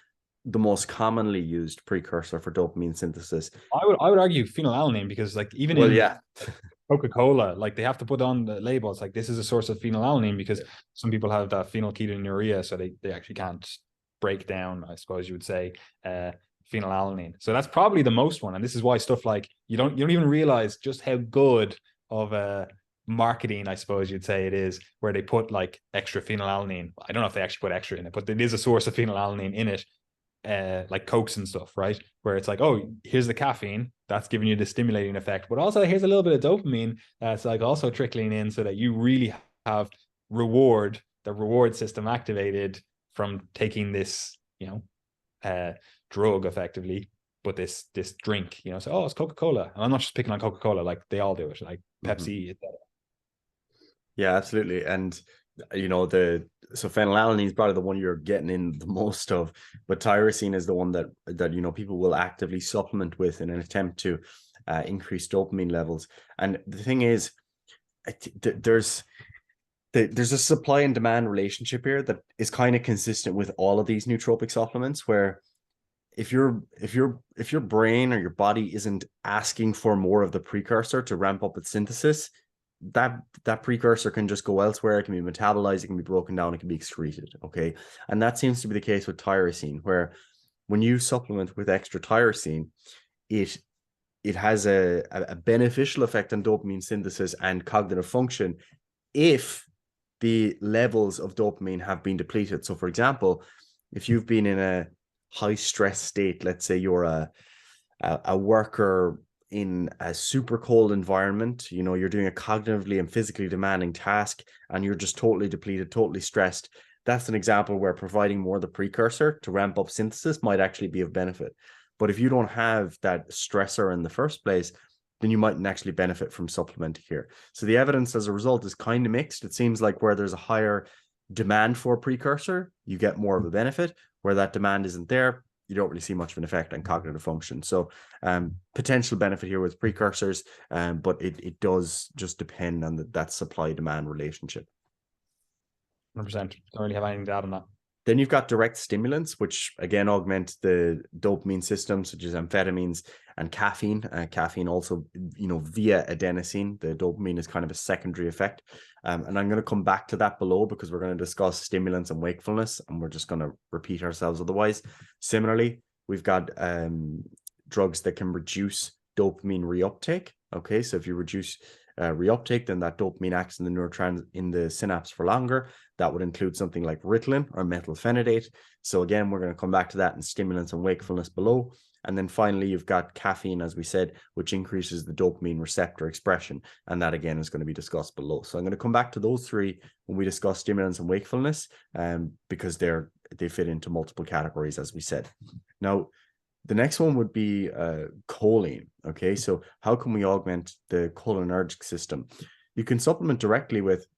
the most commonly used precursor for dopamine synthesis, I would argue phenylalanine, because like even Coca-Cola, like they have to put on the label, it's like this is a source of phenylalanine, because some people have that phenylketonuria, so they actually can't break down, I suppose you would say, phenylalanine. So that's probably the most one. And this is why stuff like you don't even realize just how good of a marketing, I suppose you'd say it is, where they put like extra phenylalanine. I don't know if they actually put extra in it, but it is a source of phenylalanine in it, like Cokes and stuff, right? Where it's like, oh, here's the caffeine that's giving you the stimulating effect, but also here's a little bit of dopamine that's like also trickling in so that you really have the reward system activated from taking this, drug effectively, but this drink, so, oh, it's Coca-Cola. And I'm not just picking on Coca-Cola, like they all do it, like Pepsi, etc. Yeah, absolutely. And so phenylalanine is probably the one you're getting in the most of, but tyrosine is the one that people will actively supplement with in an attempt to increase dopamine levels. And the thing is, there's a supply and demand relationship here that is kind of consistent with all of these nootropic supplements, where if your brain or your body isn't asking for more of the precursor to ramp up its synthesis, that precursor can just go elsewhere. It can be metabolized, it can be broken down, it can be excreted. Okay. And that seems to be the case with tyrosine, where when you supplement with extra tyrosine, it has a beneficial effect on dopamine synthesis and cognitive function if the levels of dopamine have been depleted. So for example, if you've been in a high stress state, let's say you're a worker in a super cold environment, you're doing a cognitively and physically demanding task and you're just totally depleted, totally stressed. That's an example where providing more of the precursor to ramp up synthesis might actually be of benefit. But if you don't have that stressor in the first place, then you mightn't actually benefit from supplementing here. So the evidence as a result is kind of mixed. It seems like where there's a higher demand for a precursor, you get more of a benefit. Where that demand isn't there, you don't really see much of an effect on cognitive function. So potential benefit here with precursors, but it does just depend on that supply-demand relationship. 100%. Don't really have anything to add on that. Then you've got direct stimulants, which again augment the dopamine system, such as amphetamines and caffeine. Caffeine also, via adenosine, the dopamine is kind of a secondary effect. And I'm going to come back to that below because we're going to discuss stimulants and wakefulness, and we're just going to repeat ourselves otherwise. Similarly, we've got drugs that can reduce dopamine reuptake. Okay, so if you reduce reuptake, then that dopamine acts in the synapse for longer. That would include something like Ritalin or methylphenidate. So again, we're going to come back to that in stimulants and wakefulness below. And then finally, you've got caffeine, as we said, which increases the dopamine receptor expression. And that again is going to be discussed below. So I'm going to come back to those three when we discuss stimulants and wakefulness, because they fit into multiple categories, as we said. Now, the next one would be choline. Okay, so how can we augment the cholinergic system? You can supplement directly with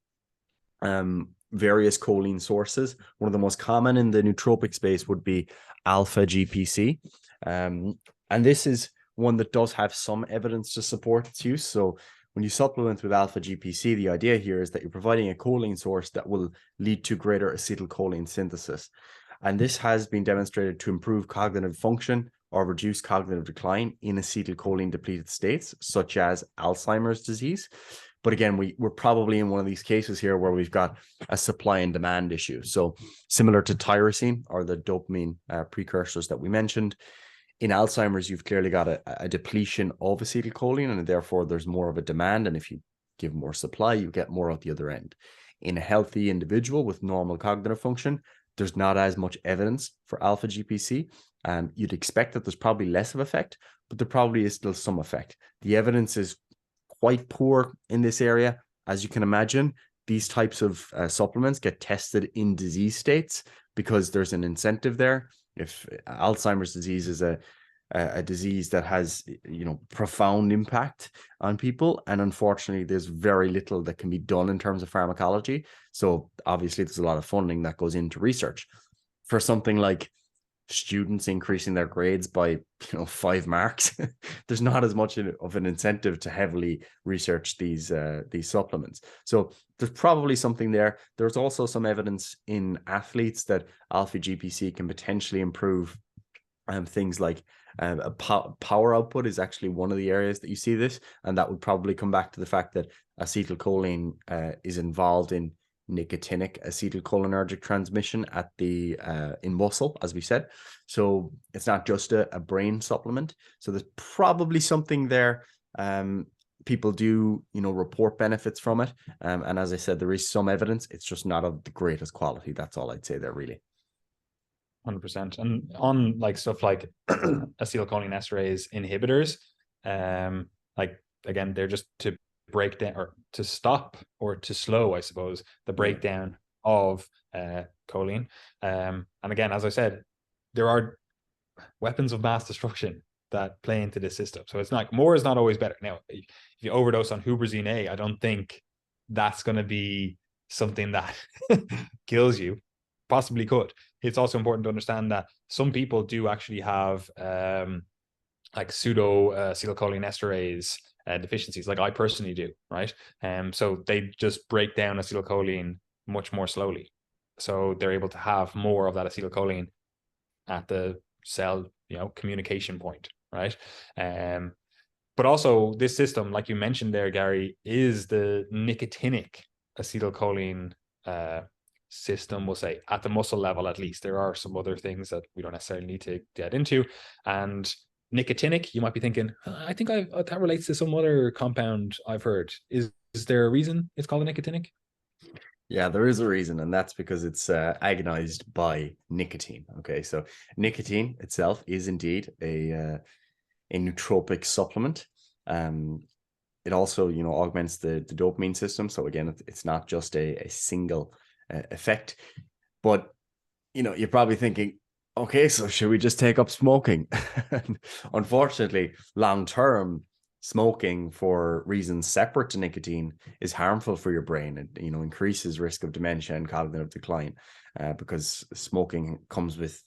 various choline sources. One of the most common in the nootropic space would be alpha GPC. And this is one that does have some evidence to support its use. So when you supplement with alpha GPC, the idea here is that you're providing a choline source that will lead to greater acetylcholine synthesis. And this has been demonstrated to improve cognitive function or reduce cognitive decline in acetylcholine depleted states, such as Alzheimer's disease. But again, we're probably in one of these cases here where we've got a supply and demand issue. So similar to tyrosine or the dopamine precursors that we mentioned, in Alzheimer's, you've clearly got a depletion of acetylcholine, and therefore there's more of a demand. And if you give more supply, you get more at the other end. In a healthy individual with normal cognitive function, there's not as much evidence for alpha GPC. You'd expect that there's probably less of effect, but there probably is still some effect. The evidence is quite poor in this area. As you can imagine, these types of supplements get tested in disease states because there's an incentive there. If Alzheimer's disease is a disease that has, profound impact on people, and unfortunately there's very little that can be done in terms of pharmacology. So obviously there's a lot of funding that goes into research. For something like students increasing their grades by 5 marks, there's not as much of an incentive to heavily research these supplements. So there's probably something there. There's also some evidence in athletes that alpha GPC can potentially improve things like power output is actually one of the areas that you see this, and that would probably come back to the fact that acetylcholine is involved in nicotinic acetylcholinergic transmission at the in muscle, as we said. So it's not just a brain supplement. So there's probably something there. People do, report benefits from it. And as I said, there is some evidence. It's just not of the greatest quality. That's all I'd say there, really. 100%. And on like stuff like acetylcholinesterase inhibitors, like again, they're just to break down or to stop or to slow, I suppose, the breakdown of choline. And again, as I said, there are weapons of mass destruction that play into this system. So it's not, more is not always better. Now, if you overdose on huberzine A, I don't think that's going to be something that kills you. Possibly could. It's also important to understand that some people do actually have like pseudo acetylcholinesterase deficiencies, like I personally do, right? So they just break down acetylcholine much more slowly. So they're able to have more of that acetylcholine at the cell, communication point, right? But also this system, like you mentioned there, Gary, is the nicotinic acetylcholine system, we'll say, at the muscle level. At least there are some other things that we don't necessarily need to get into. And nicotinic, you might be thinking, I think that relates to some other compound I've heard. Is there a reason it's called a nicotinic? Yeah, there is a reason, and that's because it's agonized by nicotine. Okay, so nicotine itself is indeed a nootropic supplement. It also, augments the dopamine system. So again, it's not just a single effect. But, you're probably thinking, okay, so should we just take up smoking? Unfortunately, long term, smoking for reasons separate to nicotine is harmful for your brain. It increases risk of dementia and cognitive decline because smoking comes with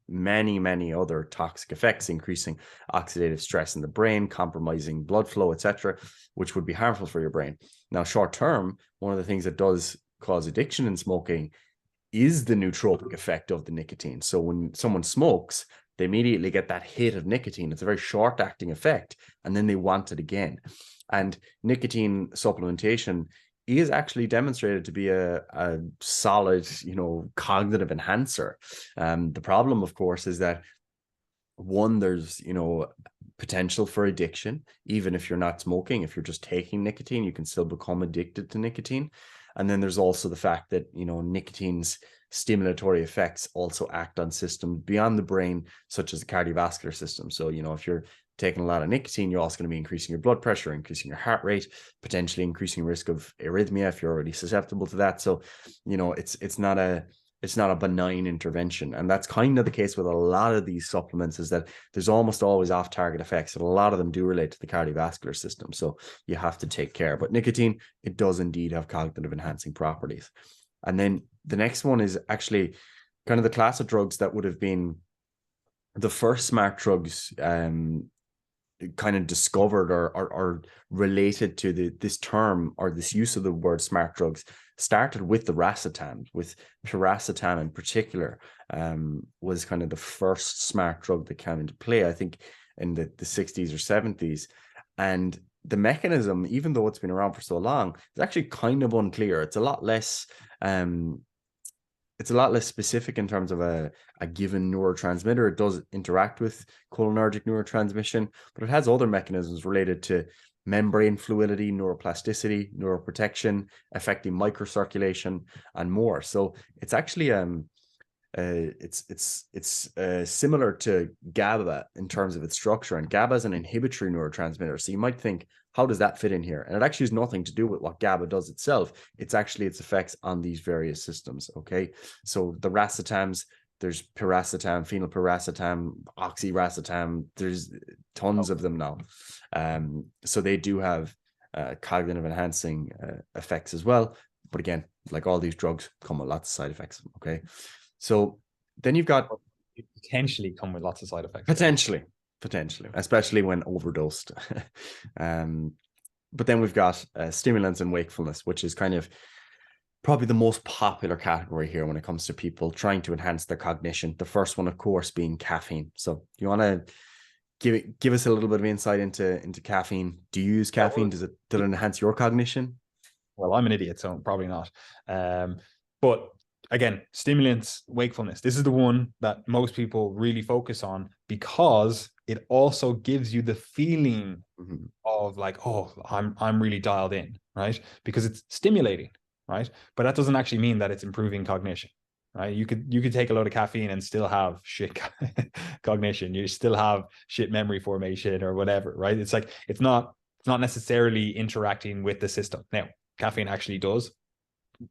many other toxic effects, increasing oxidative stress in the brain, compromising blood flow, etc., which would be harmful for your brain. Now, short term, one of the things that does cause addiction in smoking is the nootropic effect of the nicotine. So when someone smokes, they immediately get that hit of nicotine. It's a very short acting effect, and then they want it again. And nicotine supplementation is actually demonstrated to be a solid, cognitive enhancer. The problem, of course, is that one, there's, potential for addiction. Even if you're not smoking, if you're just taking nicotine, you can still become addicted to nicotine. And then there's also the fact that, nicotine's stimulatory effects also act on systems beyond the brain, such as the cardiovascular system. So, if you're taking a lot of nicotine, you're also going to be increasing your blood pressure, increasing your heart rate, potentially increasing risk of arrhythmia if you're already susceptible to that. So, it's not a benign intervention. And that's kind of the case with a lot of these supplements, is that there's almost always off-target effects, and a lot of them do relate to the cardiovascular system. So you have to take care. But nicotine, it does indeed have cognitive enhancing properties. And then the next one is actually kind of the class of drugs that would have been the first smart drugs kind of discovered or related to this term, or this use of the word smart drugs, started with the racetam, with piracetam in particular, was kind of the first smart drug that came into play, I think, in the 60s or 70s. And the mechanism, even though it's been around for so long, is actually kind of unclear. It's a lot less specific in terms of a given neurotransmitter. It does interact with cholinergic neurotransmission, but it has other mechanisms related to membrane fluidity, neuroplasticity, neuroprotection, affecting microcirculation, and more. So it's actually it's similar to GABA in terms of its structure, and GABA is an inhibitory neurotransmitter. So you might think, how does that fit in here? And it actually has nothing to do with what GABA does itself. It's actually its effects on these various systems. Okay, so the racetams, there's piracetam, phenylpiracetam, oxyracetam. There's tons of them now. So they do have cognitive enhancing effects as well. But again, like all these drugs, come with lots of side effects. Okay, so then you've got potentially come with lots of side effects. Potentially, especially when overdosed. But then we've got stimulants and wakefulness, which is kind of probably the most popular category here when it comes to people trying to enhance their cognition. The first one, of course, being caffeine. So you want to give us a little bit of insight into caffeine. Do you use caffeine? Does it enhance your cognition? Well, I'm an idiot, so probably not. But again, stimulants wakefulness. This is the one that most people really focus on because it also gives you the feeling of like, oh, I'm really dialed in, right? Because it's stimulating, right? But that doesn't actually mean that it's improving cognition, right? You could take a load of caffeine and still have shit cognition. You still have shit memory formation or whatever, right? It's like it's not necessarily interacting with the system. Now, caffeine actually does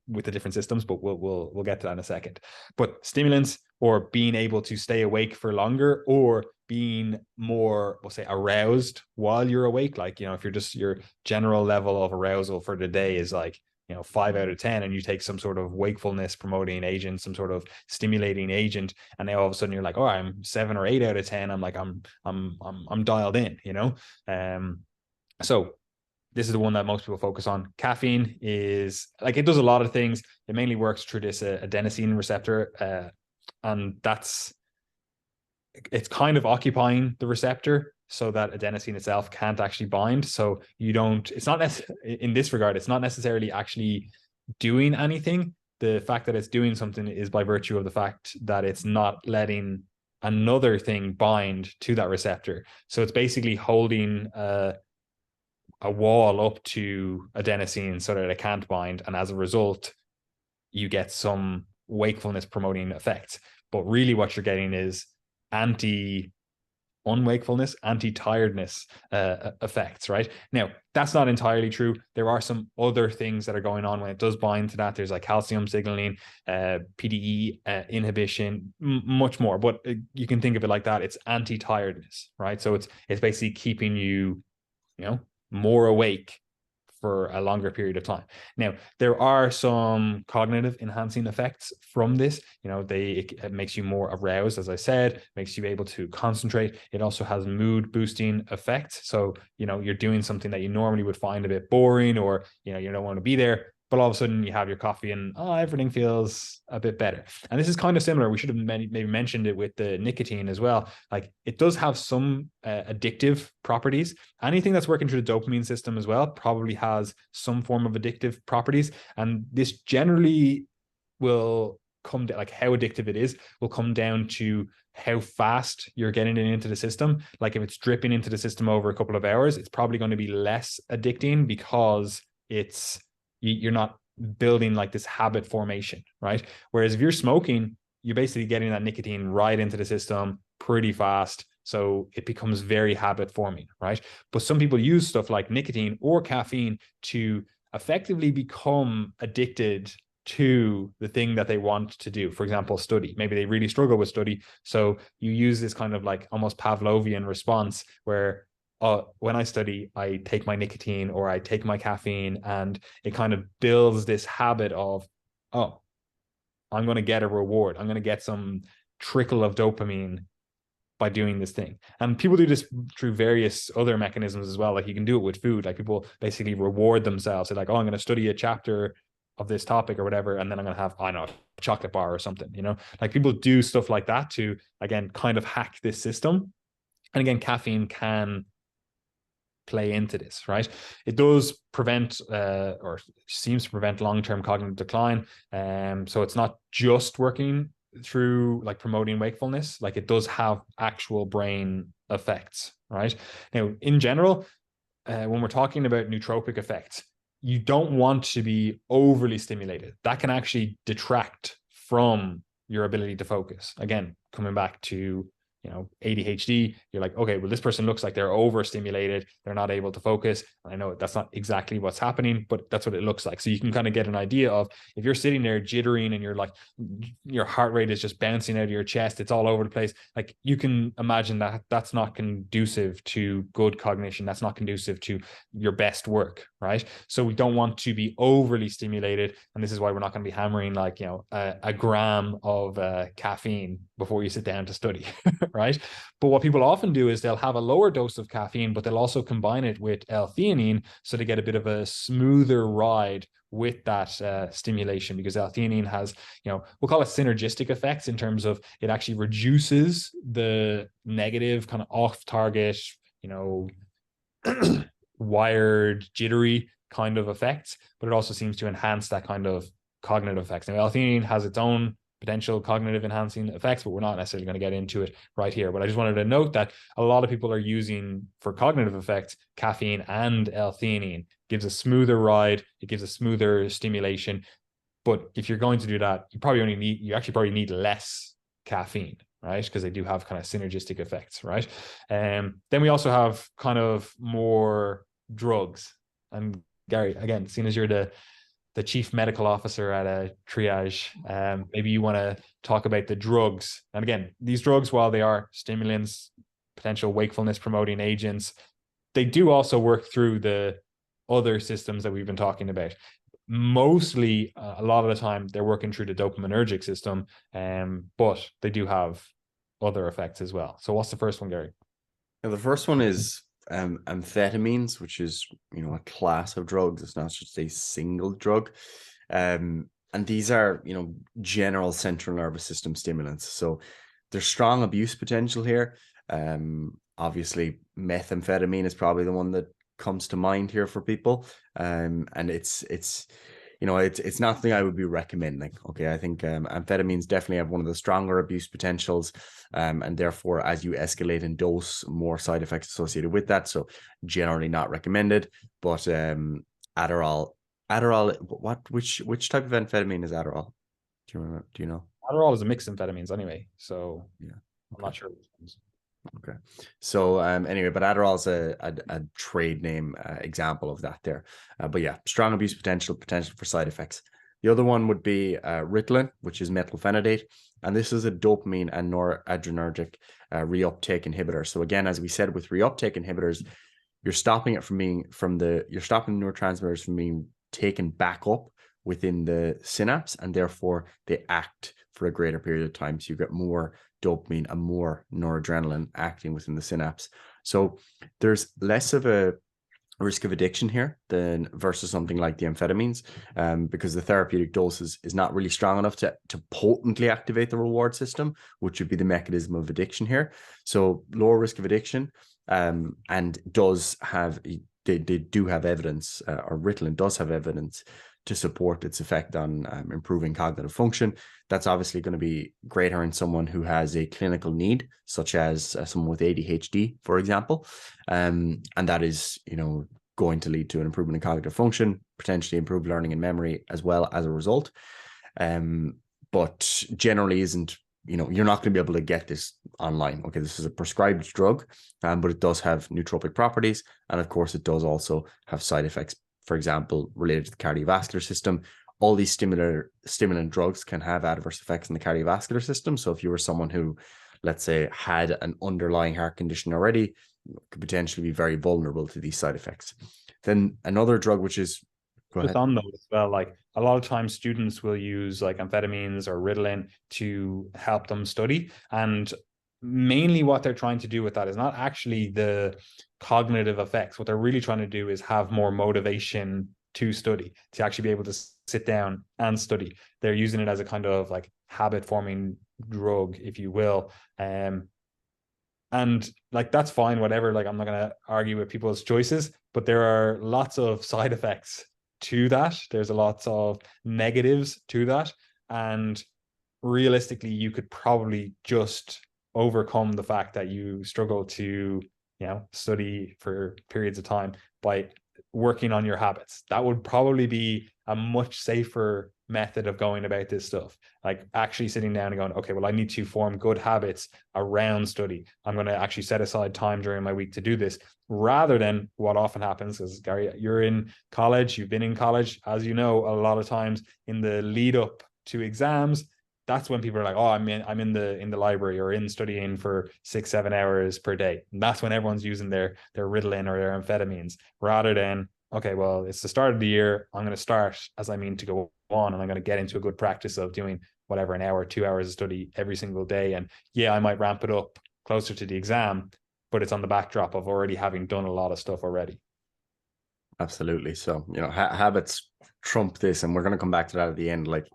with the different systems, but we'll get to that in a second. But stimulants, or being able to stay awake for longer, or being more, we'll say, aroused while you're awake. Like, if you're just, your general level of arousal for the day is like, 5 out of 10, and you take some sort of wakefulness promoting agent, some sort of stimulating agent, and now all of a sudden you're like, oh, I'm 7 or 8 out of 10. I'm like, I'm dialed in, so this is the one that most people focus on. Caffeine is like, it does a lot of things. It mainly works through this adenosine receptor, and it's kind of occupying the receptor so that adenosine itself can't actually bind. So it's not in this regard, it's not necessarily actually doing anything. The fact that it's doing something is by virtue of the fact that it's not letting another thing bind to that receptor. So it's basically holding a wall up to adenosine so that it can't bind, and as a result you get some wakefulness promoting effects. But really what you're getting is anti-unwakefulness, anti-tiredness effects, right? Now, that's not entirely true. There are some other things that are going on when it does bind to that. There's like calcium signaling, PDE inhibition, much more. But you can think of it like that. It's anti-tiredness, right? So it's basically keeping you more awake for a longer period of time. Now, there are some cognitive enhancing effects from this. It makes you more aroused, as I said, makes you able to concentrate. It also has mood boosting effects. So, you're doing something that you normally would find a bit boring, or, you don't want to be there, but all of a sudden you have your coffee and everything feels a bit better. And this is kind of similar. We should have maybe mentioned it with the nicotine as well. Like, it does have some addictive properties. Anything that's working through the dopamine system as well probably has some form of addictive properties. And this generally will come down, like how addictive it is will come down to how fast you're getting it into the system. Like, if it's dripping into the system over a couple of hours, it's probably going to be less addicting because you're not building like this habit formation, right? Whereas if you're smoking, you're basically getting that nicotine right into the system pretty fast. So it becomes very habit forming, right? But some people use stuff like nicotine or caffeine to effectively become addicted to the thing that they want to do. For example, study. Maybe they really struggle with study. So you use this kind of like almost Pavlovian response where when I study, I take my nicotine or I take my caffeine, and it kind of builds this habit of, oh, I'm going to get a reward. I'm going to get some trickle of dopamine by doing this thing. And people do this through various other mechanisms as well. Like, you can do it with food. Like, people basically reward themselves. They're like, oh, I'm going to study a chapter of this topic or whatever, and then I'm going to have, I don't know, a chocolate bar or something, like people do stuff like that to, again, kind of hack this system. And again, caffeine can play into this, right? It does prevent or seems to prevent long-term cognitive decline. So it's not just working through like promoting wakefulness, like it does have actual brain effects, right? Now, in general, when we're talking about nootropic effects, you don't want to be overly stimulated. That can actually detract from your ability to focus. Again, coming back to ADHD, you're like, okay, well, this person looks like they're overstimulated. They're not able to focus. And I know that's not exactly what's happening, but that's what it looks like. So you can kind of get an idea of, if you're sitting there jittering and you're like, your heart rate is just bouncing out of your chest, it's all over the place. Like, you can imagine that that's not conducive to good cognition. That's not conducive to your best work, right? So we don't want to be overly stimulated. And this is why we're not going to be hammering like, a gram of caffeine before you sit down to study. Right? But what people often do is they'll have a lower dose of caffeine, but they'll also combine it with L-theanine so they get a bit of a smoother ride with that stimulation, because L-theanine has, we'll call it synergistic effects in terms of it actually reduces the negative kind of off-target, wired, jittery kind of effects, but it also seems to enhance that kind of cognitive effects. Now, L-theanine has its own potential cognitive enhancing effects, but we're not necessarily going to get into it right here. But I just wanted to note that a lot of people are using, for cognitive effects, caffeine and L-theanine. Gives a smoother ride, it gives a smoother stimulation. But if you're going to do that, you actually probably need less caffeine, right? Because they do have kind of synergistic effects, right? Then we also have kind of more drugs. And Gary, again, seeing as you're the chief medical officer at a Triage, maybe you want to talk about the drugs. And again, these drugs, while they are stimulants, potential wakefulness promoting agents, they do also work through the other systems that we've been talking about. Mostly, a lot of the time, they're working through the dopaminergic system, but they do have other effects as well. So what's the first one, Gary? Now, the first one is amphetamines, which is, a class of drugs. It's not just a single drug. And these are, general central nervous system stimulants. So there's strong abuse potential here. Obviously, methamphetamine is probably the one that comes to mind here for people. And it's it's not something I would be recommending. Okay, I think amphetamines definitely have one of the stronger abuse potentials, and therefore, as you escalate in dose, more side effects associated with that. So generally not recommended. But Adderall, which type of amphetamine is Adderall? Do you remember? Do you know? Adderall is a mix of amphetamines anyway, so yeah, okay. I'm not sure. Okay. So anyway, but Adderall is a trade name example of that there. But yeah, strong abuse potential for side effects. The other one would be Ritalin, which is methylphenidate. And this is a dopamine and noradrenergic reuptake inhibitor. So again, as we said with reuptake inhibitors, you're stopping it you're stopping neurotransmitters from being taken back up within the synapse, and therefore they act for a greater period of time. So you get more dopamine and more noradrenaline acting within the synapse. So there's less of a risk of addiction here than versus something like the amphetamines, because the therapeutic dose is not really strong enough to potently activate the reward system, which would be the mechanism of addiction here. So lower risk of addiction, and does have they do have evidence, or Ritalin does have evidence to support its effect on improving cognitive function. That's obviously going to be greater in someone who has a clinical need, such as someone with ADHD, for example. And that is, going to lead to an improvement in cognitive function, potentially improved learning and memory as well as a result. But generally isn't, you're not going to be able to get this online. Okay, this is a prescribed drug, but it does have nootropic properties. And of course, it does also have side effects, for example, related to the cardiovascular system. All these stimulant drugs can have adverse effects in the cardiovascular system. So if you were someone who, let's say, had an underlying heart condition already, could potentially be very vulnerable to these side effects. Then another drug, which is... Just on those as well, like a lot of times students will use like amphetamines or Ritalin to help them study. And mainly what they're trying to do with that is not actually the cognitive effects. What they're really trying to do is have more motivation to study, to actually be able to sit down and study. They're using it as a kind of like habit forming drug, if you will. And like, that's fine, whatever. Like, I'm not going to argue with people's choices, but there are lots of side effects to that. There's a lot of negatives to that. And realistically, you could probably just overcome the fact that you struggle to, study for periods of time by working on your habits. That would probably be a much safer method of going about this stuff. Like actually sitting down and going, okay, well, I need to form good habits around study. I'm going to actually set aside time during my week to do this, rather than what often happens is, Gary, you're in college, you've been in college, as you know, a lot of times in the lead up to exams, that's when people are like, oh, I'm in the library or in studying for 6-7 hours per day. And that's when everyone's using their Ritalin or their amphetamines, rather than, okay, well, it's the start of the year. I'm going to start as I mean to go on, and I'm going to get into a good practice of doing whatever, an hour, 2 hours of study every single day. And yeah, I might ramp it up closer to the exam, but it's on the backdrop of already having done a lot of stuff already. Absolutely. So, habits trump this, and we're going to come back to that at the end. Like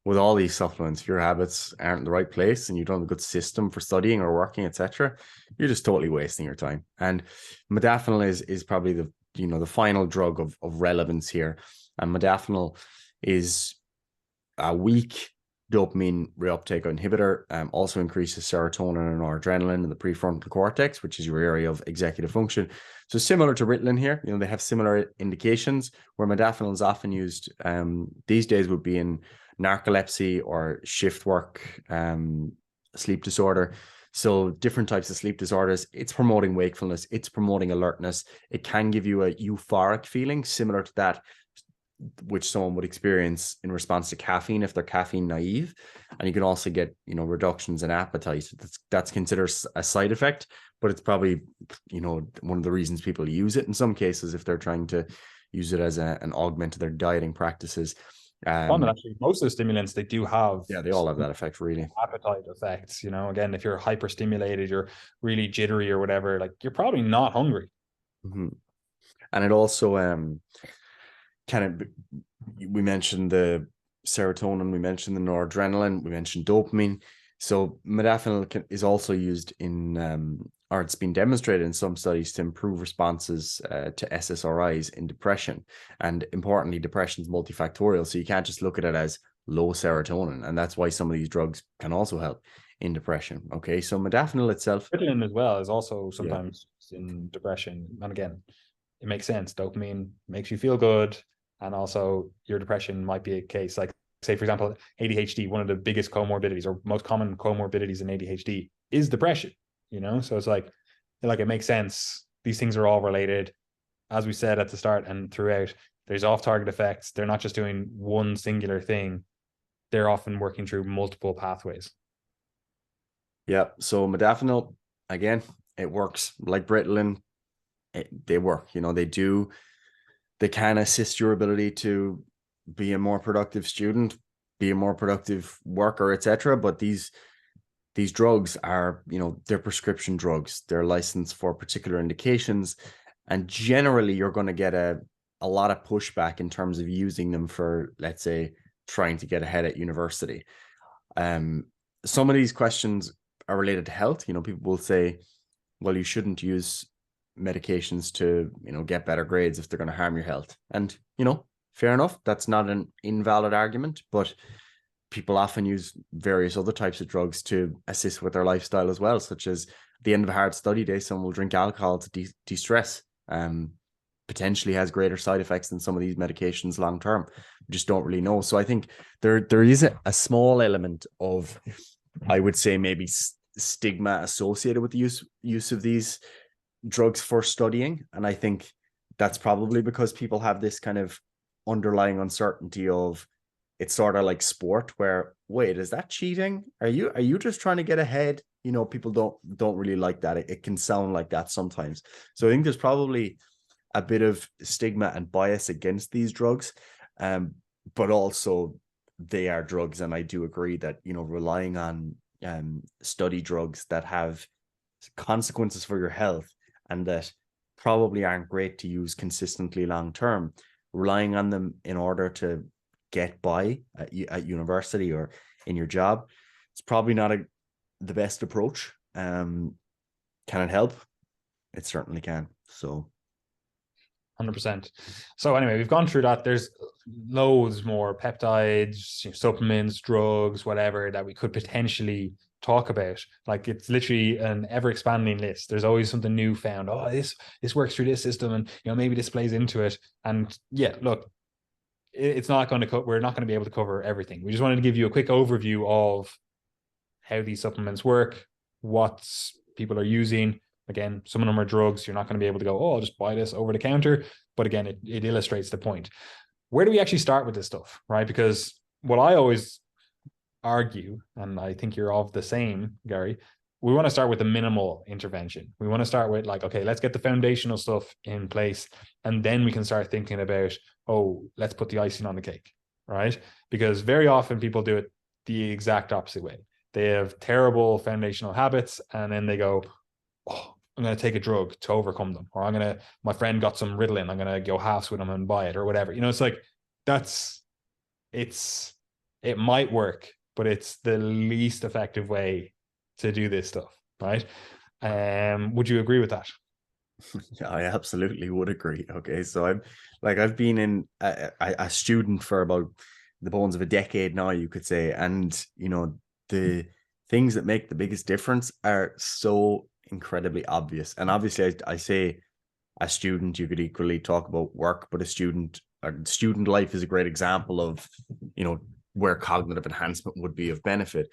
with all these supplements, if your habits aren't in the right place and you don't have a good system for studying or working, etc., you're just totally wasting your time. And modafinil is probably the final drug of relevance here. And modafinil is a weak dopamine reuptake inhibitor, also increases serotonin and noradrenaline in the prefrontal cortex, which is your area of executive function. So similar to Ritalin here, they have similar indications. Where modafinil is often used these days would be in narcolepsy or shift work, sleep disorder. So different types of sleep disorders. It's promoting wakefulness. It's promoting alertness. It can give you a euphoric feeling similar to that which someone would experience in response to caffeine if they're caffeine naive. And you can also get, reductions in appetite. That's considered a side effect, but it's probably, one of the reasons people use it in some cases if they're trying to use it as an augment to their dieting practices. Actually, most of the stimulants, they do have, they all have that effect, really. Appetite effects. Again, if you're hyperstimulated, you're really jittery or whatever, like you're probably not hungry. Mm-hmm. And it also we mentioned the serotonin, we mentioned the noradrenaline, we mentioned dopamine. So modafinil is also used in, or it's been demonstrated in some studies to improve responses to SSRIs in depression. And importantly, depression is multifactorial. So you can't just look at it as low serotonin. And that's why some of these drugs can also help in depression. Okay, so modafinil itself. Ritalin as well is also sometimes in depression. And again, it makes sense. Dopamine makes you feel good. And also your depression might be a case like, say, for example, ADHD, one of the biggest comorbidities or most common comorbidities in ADHD is depression, So it's like it makes sense. These things are all related. As we said at the start and throughout, there's off-target effects. They're not just doing one singular thing. They're often working through multiple pathways. Yeah. So modafinil, again, it works like Ritalin. They work, they can assist your ability to be a more productive student, be a more productive worker, etc. But these drugs are, they're prescription drugs. They're licensed for particular indications. And generally, you're going to get a lot of pushback in terms of using them for, let's say, trying to get ahead at university. Some of these questions are related to health. People will say, well, you shouldn't use medications to get better grades if they're going to harm your health. And fair enough, that's not an invalid argument, but people often use various other types of drugs to assist with their lifestyle as well, such as at the end of a hard study day, someone will drink alcohol to de-stress. Potentially has greater side effects than some of these medications long term. We just don't really know. So I think there is a small element of, I would say, maybe stigma associated with the use of these drugs for studying. And I think that's probably because people have this kind of underlying uncertainty of, it's sort of like sport where, wait, is that cheating? Are you just trying to get ahead? People don't really like that. It can sound like that sometimes. So I think there's probably a bit of stigma and bias against these drugs. But also they are drugs. And I do agree that, relying on study drugs that have consequences for your health and that probably aren't great to use consistently long term, relying on them in order to get by at university or in your job, it's probably not the best approach. Can it help? It certainly can. So 100%. So anyway, we've gone through that. There's loads more peptides, supplements, drugs, whatever that we could potentially talk about. Like, it's literally an ever expanding list. There's always something new found. Oh, this works through this system, and maybe this plays into it. And yeah, look, it's not going to we're not going to be able to cover everything. We just wanted to give you a quick overview of how these supplements work, what people are using. Again, some of them are drugs. You're not going to be able to go, oh, I'll just buy this over the counter. But again, it illustrates the point. Where do we actually start with this stuff, right? Because what I always argue, and I think you're of the same, Gary, we want to start with a minimal intervention. We want to start with like, okay, let's get the foundational stuff in place. And then we can start thinking about, oh, let's put the icing on the cake, right? Because very often people do it the exact opposite way. They have terrible foundational habits, and then they go, oh, I'm going to take a drug to overcome them. Or my friend got some Ritalin, I'm going to go halves with him and buy it or whatever. It's like, it might work, but it's the least effective way to do this stuff, right? Would you agree with that? I absolutely would agree. Okay, so I've been in a student for about the bones of a decade now, you could say, and the things that make the biggest difference are so incredibly obvious. And obviously, I say a student, you could equally talk about work, but student life is a great example of where cognitive enhancement would be of benefit.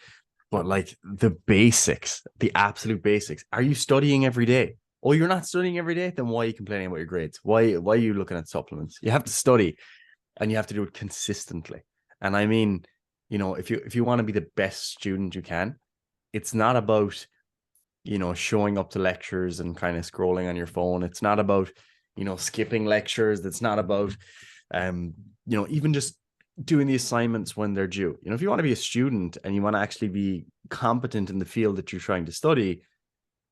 But like the basics, the absolute basics, are you studying every day? Oh, you're not studying every day? Then why are you complaining about your grades? Why are you looking at supplements? You have to study, and you have to do it consistently. And I mean, if you want to be the best student you can, it's not about showing up to lectures and kind of scrolling on your phone. It's not about skipping lectures. It's not about even just doing the assignments when they're due. If you want to be a student and you want to actually be competent in the field that you're trying to study,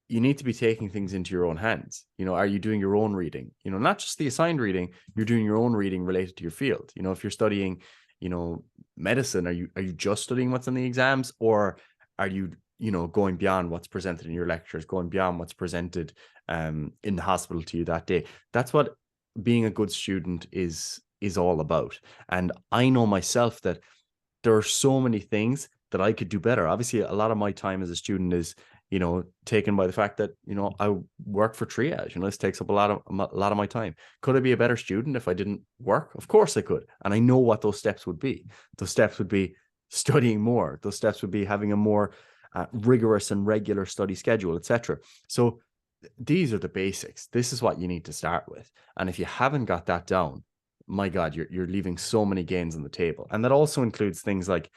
you need to be taking things into your own hands. Are you doing your own reading? Not just the assigned reading, you're doing your own reading related to your field. If you're studying, medicine, are you just studying what's in the exams, or are you, going beyond what's presented in your lectures, going beyond what's presented in the hospital to you that day? That's what being a good student is all about. And I know myself that there are so many things that I could do better. Obviously, a lot of my time as a student is taken by the fact that I work for Triage. This takes up a lot of my time. Could I be a better student if I didn't work? Of course I could. And I know what those steps would be. Those steps would be studying more. Those steps would be having a more rigorous and regular study schedule, etc. So these are the basics. This is what you need to start with. And if you haven't got that down, my God, you're leaving so many gains on the table. And that also includes things like,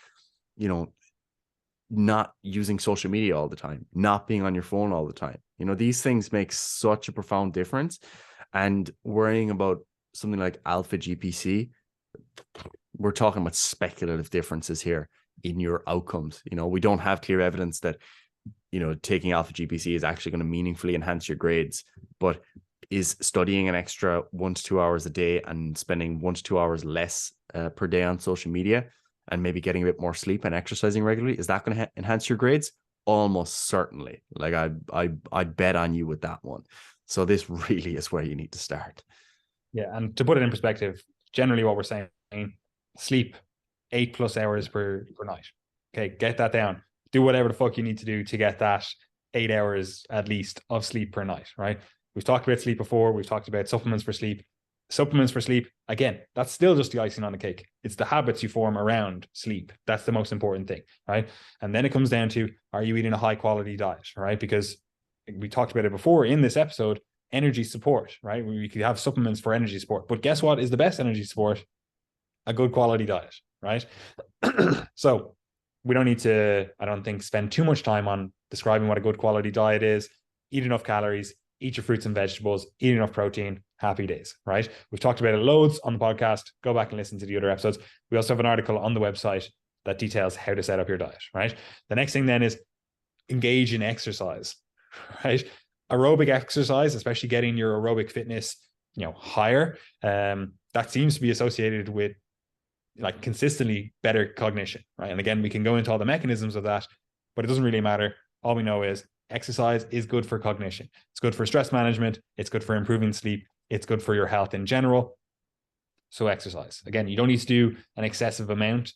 not using social media all the time, not being on your phone all the time. These things make such a profound difference. And worrying about something like alpha GPC, we're talking about speculative differences here in your outcomes. We don't have clear evidence that, taking alpha GPC is actually going to meaningfully enhance your grades, but is studying an extra 1 to 2 hours a day and spending 1 to 2 hours less per day on social media and maybe getting a bit more sleep and exercising regularly, is that going to enhance your grades? Almost certainly. Like I bet on you with that one. So this really is where you need to start. Yeah, and to put it in perspective, generally what we're saying, sleep 8+ hours per night. Okay, get that down. Do whatever the fuck you need to do to get that 8 hours at least of sleep per night, right? We've talked about sleep before. We've talked about supplements for sleep. Supplements for sleep, again, that's still just the icing on the cake. It's the habits you form around sleep. That's the most important thing, right? And then it comes down to, are you eating a high quality diet, right? Because we talked about it before in this episode, energy support, right? We could have supplements for energy support. But guess what is the best energy support? A good quality diet, right? So we don't need to, I don't think, spend too much time on describing what a good quality diet is. Eat enough calories, eat your fruits and vegetables, eat enough protein, happy days, right? We've talked about it loads on the podcast. Go back and listen to the other episodes. We also have an article on the website that details how to set up your diet, right? The next thing then is engage in exercise, right? Aerobic exercise, especially getting your aerobic fitness, higher, that seems to be associated with like consistently better cognition, right? And again, we can go into all the mechanisms of that, but it doesn't really matter. All we know is exercise is good for cognition. It's good for stress management. It's good for improving sleep. It's good for your health in general. So exercise. Again, you don't need to do an excessive amount,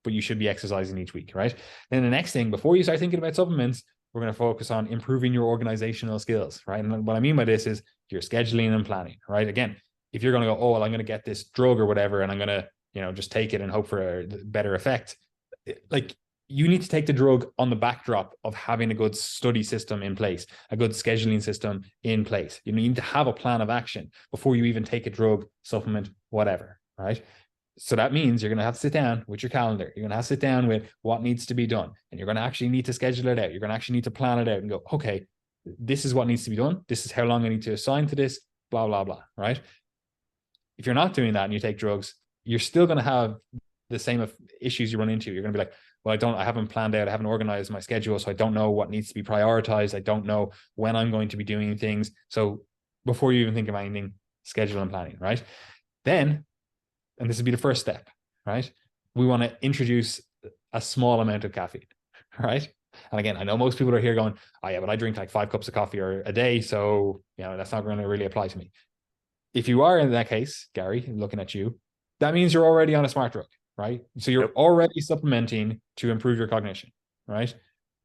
but you should be exercising each week, right? Then the next thing, before you start thinking about supplements, we're going to focus on improving your organizational skills, right? And what I mean by this is your scheduling and planning, right? Again, if you're going to go, oh, well, I'm going to get this drug or whatever, and I'm going to, just take it and hope for a better effect. Like, you need to take the drug on the backdrop of having a good study system in place, a good scheduling system in place. You need to have a plan of action before you even take a drug, supplement, whatever, right? So that means you're going to have to sit down with your calendar. You're going to have to sit down with what needs to be done. And you're going to actually need to schedule it out. You're going to actually need to plan it out and go, okay, this is what needs to be done. This is how long I need to assign to this, blah, blah, blah, right? If you're not doing that and you take drugs, you're still going to have the same issues you run into. You're going to be like, well, I haven't planned out, I haven't organized my schedule, so I don't know what needs to be prioritized. I don't know when I'm going to be doing things. So before you even think of anything, schedule and planning, right? Then, and this would be the first step, right? We want to introduce a small amount of caffeine, right? And again, I know most people are here going, oh yeah, but I drink like 5 cups of coffee a day, so that's not going to really apply to me. If you are in that case, Gary, looking at you, that means you're already on a smart drug, right? So you're already supplementing to improve your cognition, right?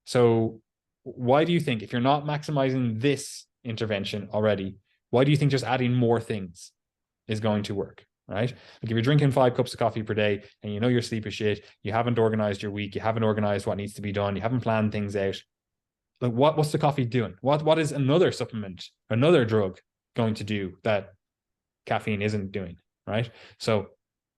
So why do you think, if you're not maximizing this intervention already, why do you think just adding more things is going to work, right? Like if you're drinking 5 cups of coffee per day and your sleep is shit, you haven't organized your week, you haven't organized what needs to be done, you haven't planned things out, like what's the coffee doing? What is another supplement, another drug going to do that caffeine isn't doing, right? So,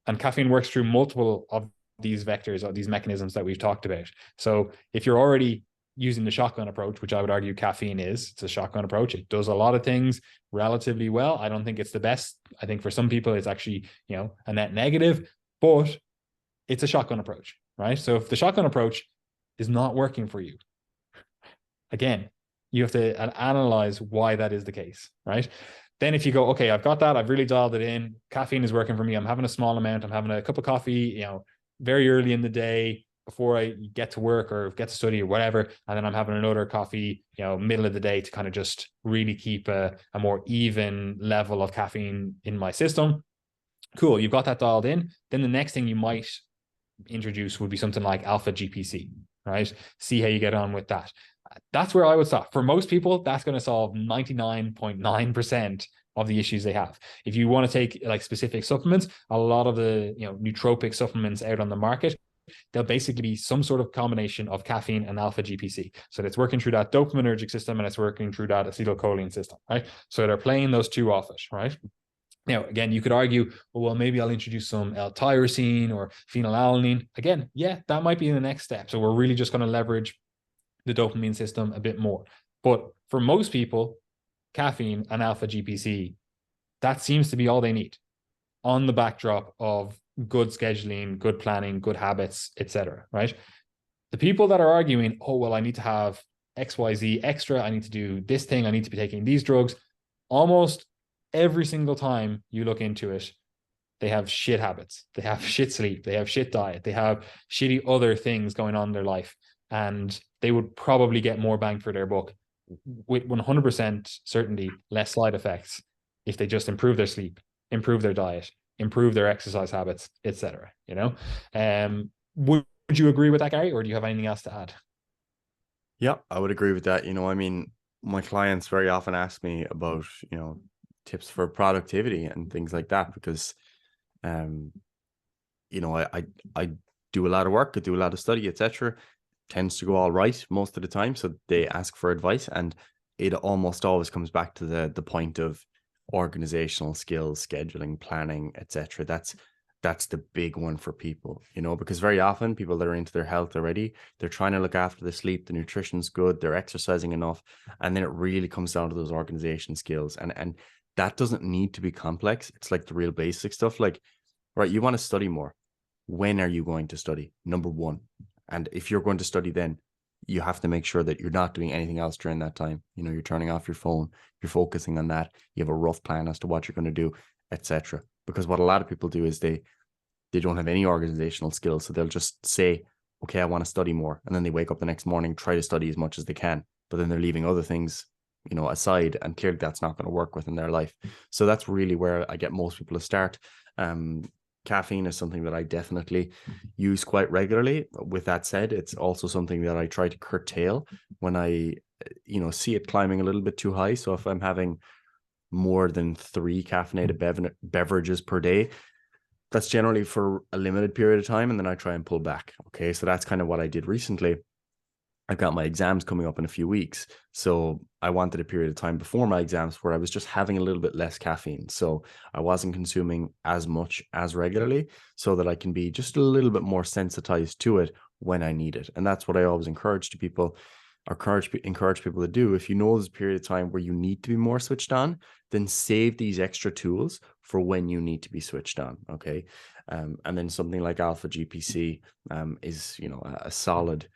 and caffeine works through multiple of these vectors, or these mechanisms that we've talked about. So if you're already using the shotgun approach, which I would argue caffeine is, it's a shotgun approach. It does a lot of things relatively well. I don't think it's the best. I think for some people it's actually, a net negative, but it's a shotgun approach, right? So if the shotgun approach is not working for you, again, you have to analyze why that is the case, right? Then if you go, okay, I've got that, I've really dialed it in, caffeine is working for me, I'm having a small amount, I'm having a cup of coffee, very early in the day before I get to work or get to study or whatever, and then I'm having another coffee, middle of the day to kind of just really keep a more even level of caffeine in my system. Cool, you've got that dialed in. Then the next thing you might introduce would be something like alpha GPC, right? See how you get on with that. That's where I would stop. For most people, that's going to solve 99.9% of the issues they have. If you want to take like specific supplements, a lot of the nootropic supplements out on the market, they'll basically be some sort of combination of caffeine and alpha GPC. So it's working through that dopaminergic system and it's working through that acetylcholine system, right? So they're playing those two off it, right? Now, again, you could argue, well, maybe I'll introduce some L-tyrosine or phenylalanine. Again, yeah, that might be the next step. So we're really just going to leverage the dopamine system a bit more. But for most people, caffeine and alpha GPC, that seems to be all they need on the backdrop of good scheduling, good planning, good habits, etc. Right? The people that are arguing, oh, well, I need to have XYZ extra, I need to do this thing, I need to be taking these drugs, almost every single time you look into it, they have shit habits, they have shit sleep, they have shit diet, they have shitty other things going on in their life. And they would probably get more bang for their buck with 100% certainty, less side effects if they just improve their sleep, improve their diet, improve their exercise habits, etc. Would you agree with that, Gary, or do you have anything else to add? Yeah, I would agree with that. My clients very often ask me about, tips for productivity and things like that, because, I do a lot of work, I do a lot of study, etc. Tends to go all right most of the time. So they ask for advice, and it almost always comes back to the point of organizational skills, scheduling, planning, etc. That's the big one for people, because very often people that are into their health already, they're trying to look after the sleep, the nutrition's good, they're exercising enough, and then it really comes down to those organization skills, and that doesn't need to be complex. It's like the real basic stuff. Like, right, you want to study more. When are you going to study? Number one. And if you're going to study, then you have to make sure that you're not doing anything else during that time. You're turning off your phone, you're focusing on that. You have a rough plan as to what you're going to do, etc. Because what a lot of people do is they don't have any organizational skills. So they'll just say, okay, I want to study more. And then they wake up the next morning, try to study as much as they can, but then they're leaving other things, aside, and clearly that's not going to work within their life. So that's really where I get most people to start. Caffeine is something that I definitely use quite regularly. With that said, it's also something that I try to curtail when I, see it climbing a little bit too high. So if I'm having more than 3 caffeinated beverages per day, that's generally for a limited period of time, and then I try and pull back. Okay, so that's kind of what I did recently. I've got my exams coming up in a few weeks. So I wanted a period of time before my exams where I was just having a little bit less caffeine. So I wasn't consuming as much as regularly, so that I can be just a little bit more sensitized to it when I need it. And that's what I always encourage people to do. If you know there's a period of time where you need to be more switched on, then save these extra tools for when you need to be switched on. Okay. And then something like alpha GPC is, a solid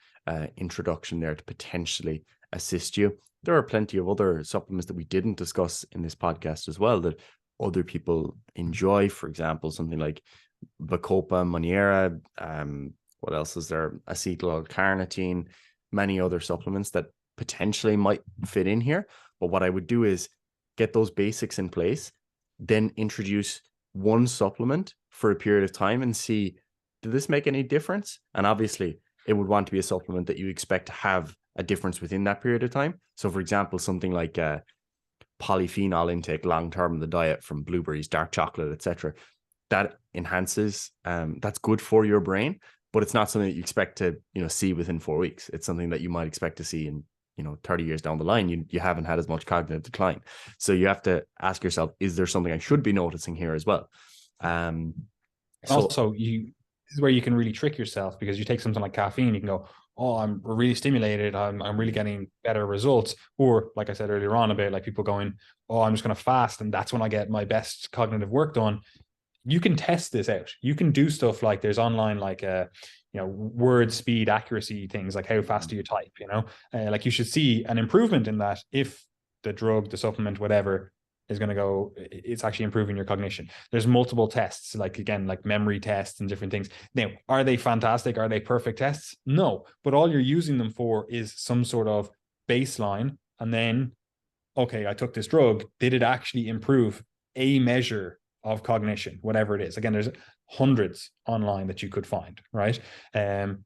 introduction there to potentially assist you. There are plenty of other supplements that we didn't discuss in this podcast as well that other people enjoy. For example, something like Bacopa Monnieri. What else is there? Acetyl-L-carnitine. many other supplements that potentially might fit in here. But what I would do is get those basics in place, then introduce one supplement for a period of time and see, did this make any difference? And obviously, it would want to be a supplement that you expect to have a difference within that period of time. So, for example, something like polyphenol intake long-term in the diet from blueberries, dark chocolate, etc. That enhances, that's good for your brain, but it's not something that you expect to, see within 4 weeks. It's something that you might expect to see in, 30 years down the line. You haven't had as much cognitive decline. So you have to ask yourself, is there something I should be noticing here as well? Also, this is where you can really trick yourself, because you take something like caffeine, you can go, oh, I'm really stimulated, I'm really getting better results. Or like I said earlier on about like people going, oh, I'm just going to fast and that's when I get my best cognitive work done. You can test this out. You can do stuff like there's online like word speed accuracy things, like how fast do you type, like you should see an improvement in that if the drug, the supplement, whatever is going to go, it's actually improving your cognition. There's multiple tests, like again, like memory tests and different things. Now, are they fantastic? Are they perfect tests? No, but all you're using them for is some sort of baseline. And then, okay, I took this drug. Did it actually improve a measure of cognition, whatever it is? Again, there's hundreds online that you could find, right?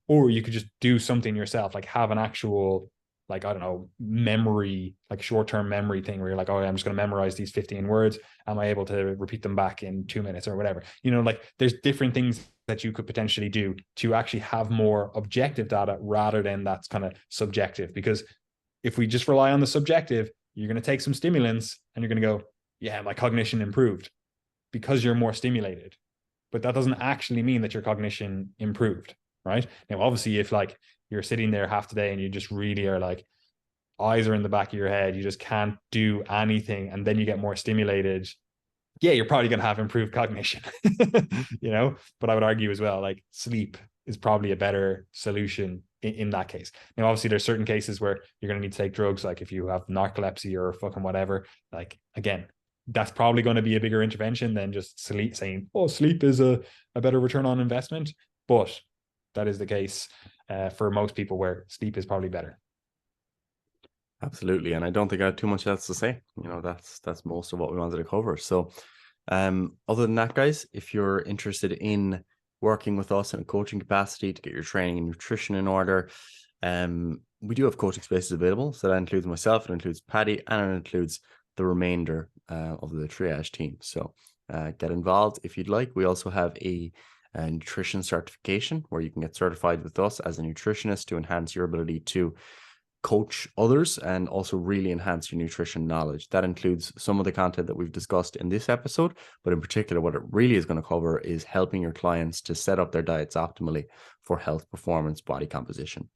Or you could just do something yourself, like have an actual, like, I don't know, memory, like short-term memory thing where you're like, oh, I'm just going to memorize these 15 words. Am I able to repeat them back in 2 minutes or whatever? Like there's different things that you could potentially do to actually have more objective data rather than that's kind of subjective. Because if we just rely on the subjective, you're going to take some stimulants and you're going to go, yeah, my cognition improved because you're more stimulated. But that doesn't actually mean that your cognition improved, right? Now, obviously, if like you're sitting there half the day and you just really are like, eyes are in the back of your head, you just can't do anything, and then you get more stimulated, yeah, you're probably going to have improved cognition, But I would argue as well, like sleep is probably a better solution in that case. Now, obviously, there's certain cases where you're going to need to take drugs, like if you have narcolepsy or fucking whatever, like again, that's probably going to be a bigger intervention than just sleep, saying, oh, sleep is a better return on investment. But that is the case for most people where sleep is probably better. Absolutely. And I don't think I have too much else to say. That's most of what we wanted to cover. So other than that, guys, if you're interested in working with us in a coaching capacity to get your training and nutrition in order, we do have coaching spaces available. So that includes myself, it includes Paddy, and it includes the remainder of the Triage team. So get involved if you'd like. We also have a nutrition certification where you can get certified with us as a nutritionist to enhance your ability to coach others and also really enhance your nutrition knowledge. That includes some of the content that we've discussed in this episode, but in particular, what it really is going to cover is helping your clients to set up their diets optimally for health, performance, body composition.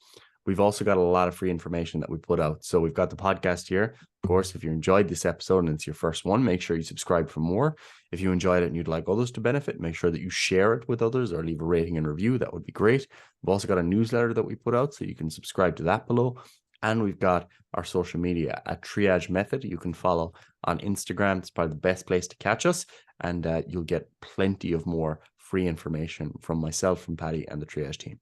We've also got a lot of free information that we put out. So we've got the podcast here. Of course, if you enjoyed this episode and it's your first one, make sure you subscribe for more. If you enjoyed it and you'd like others to benefit, make sure that you share it with others or leave a rating and review. That would be great. We've also got a newsletter that we put out, so you can subscribe to that below. And we've got our social media at Triage Method. You can follow on Instagram. It's probably the best place to catch us. And you'll get plenty of more free information from myself, from Paddy, and the Triage team.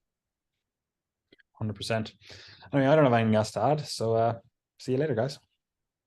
100%. I mean, I don't have anything else to add. So see you later, guys.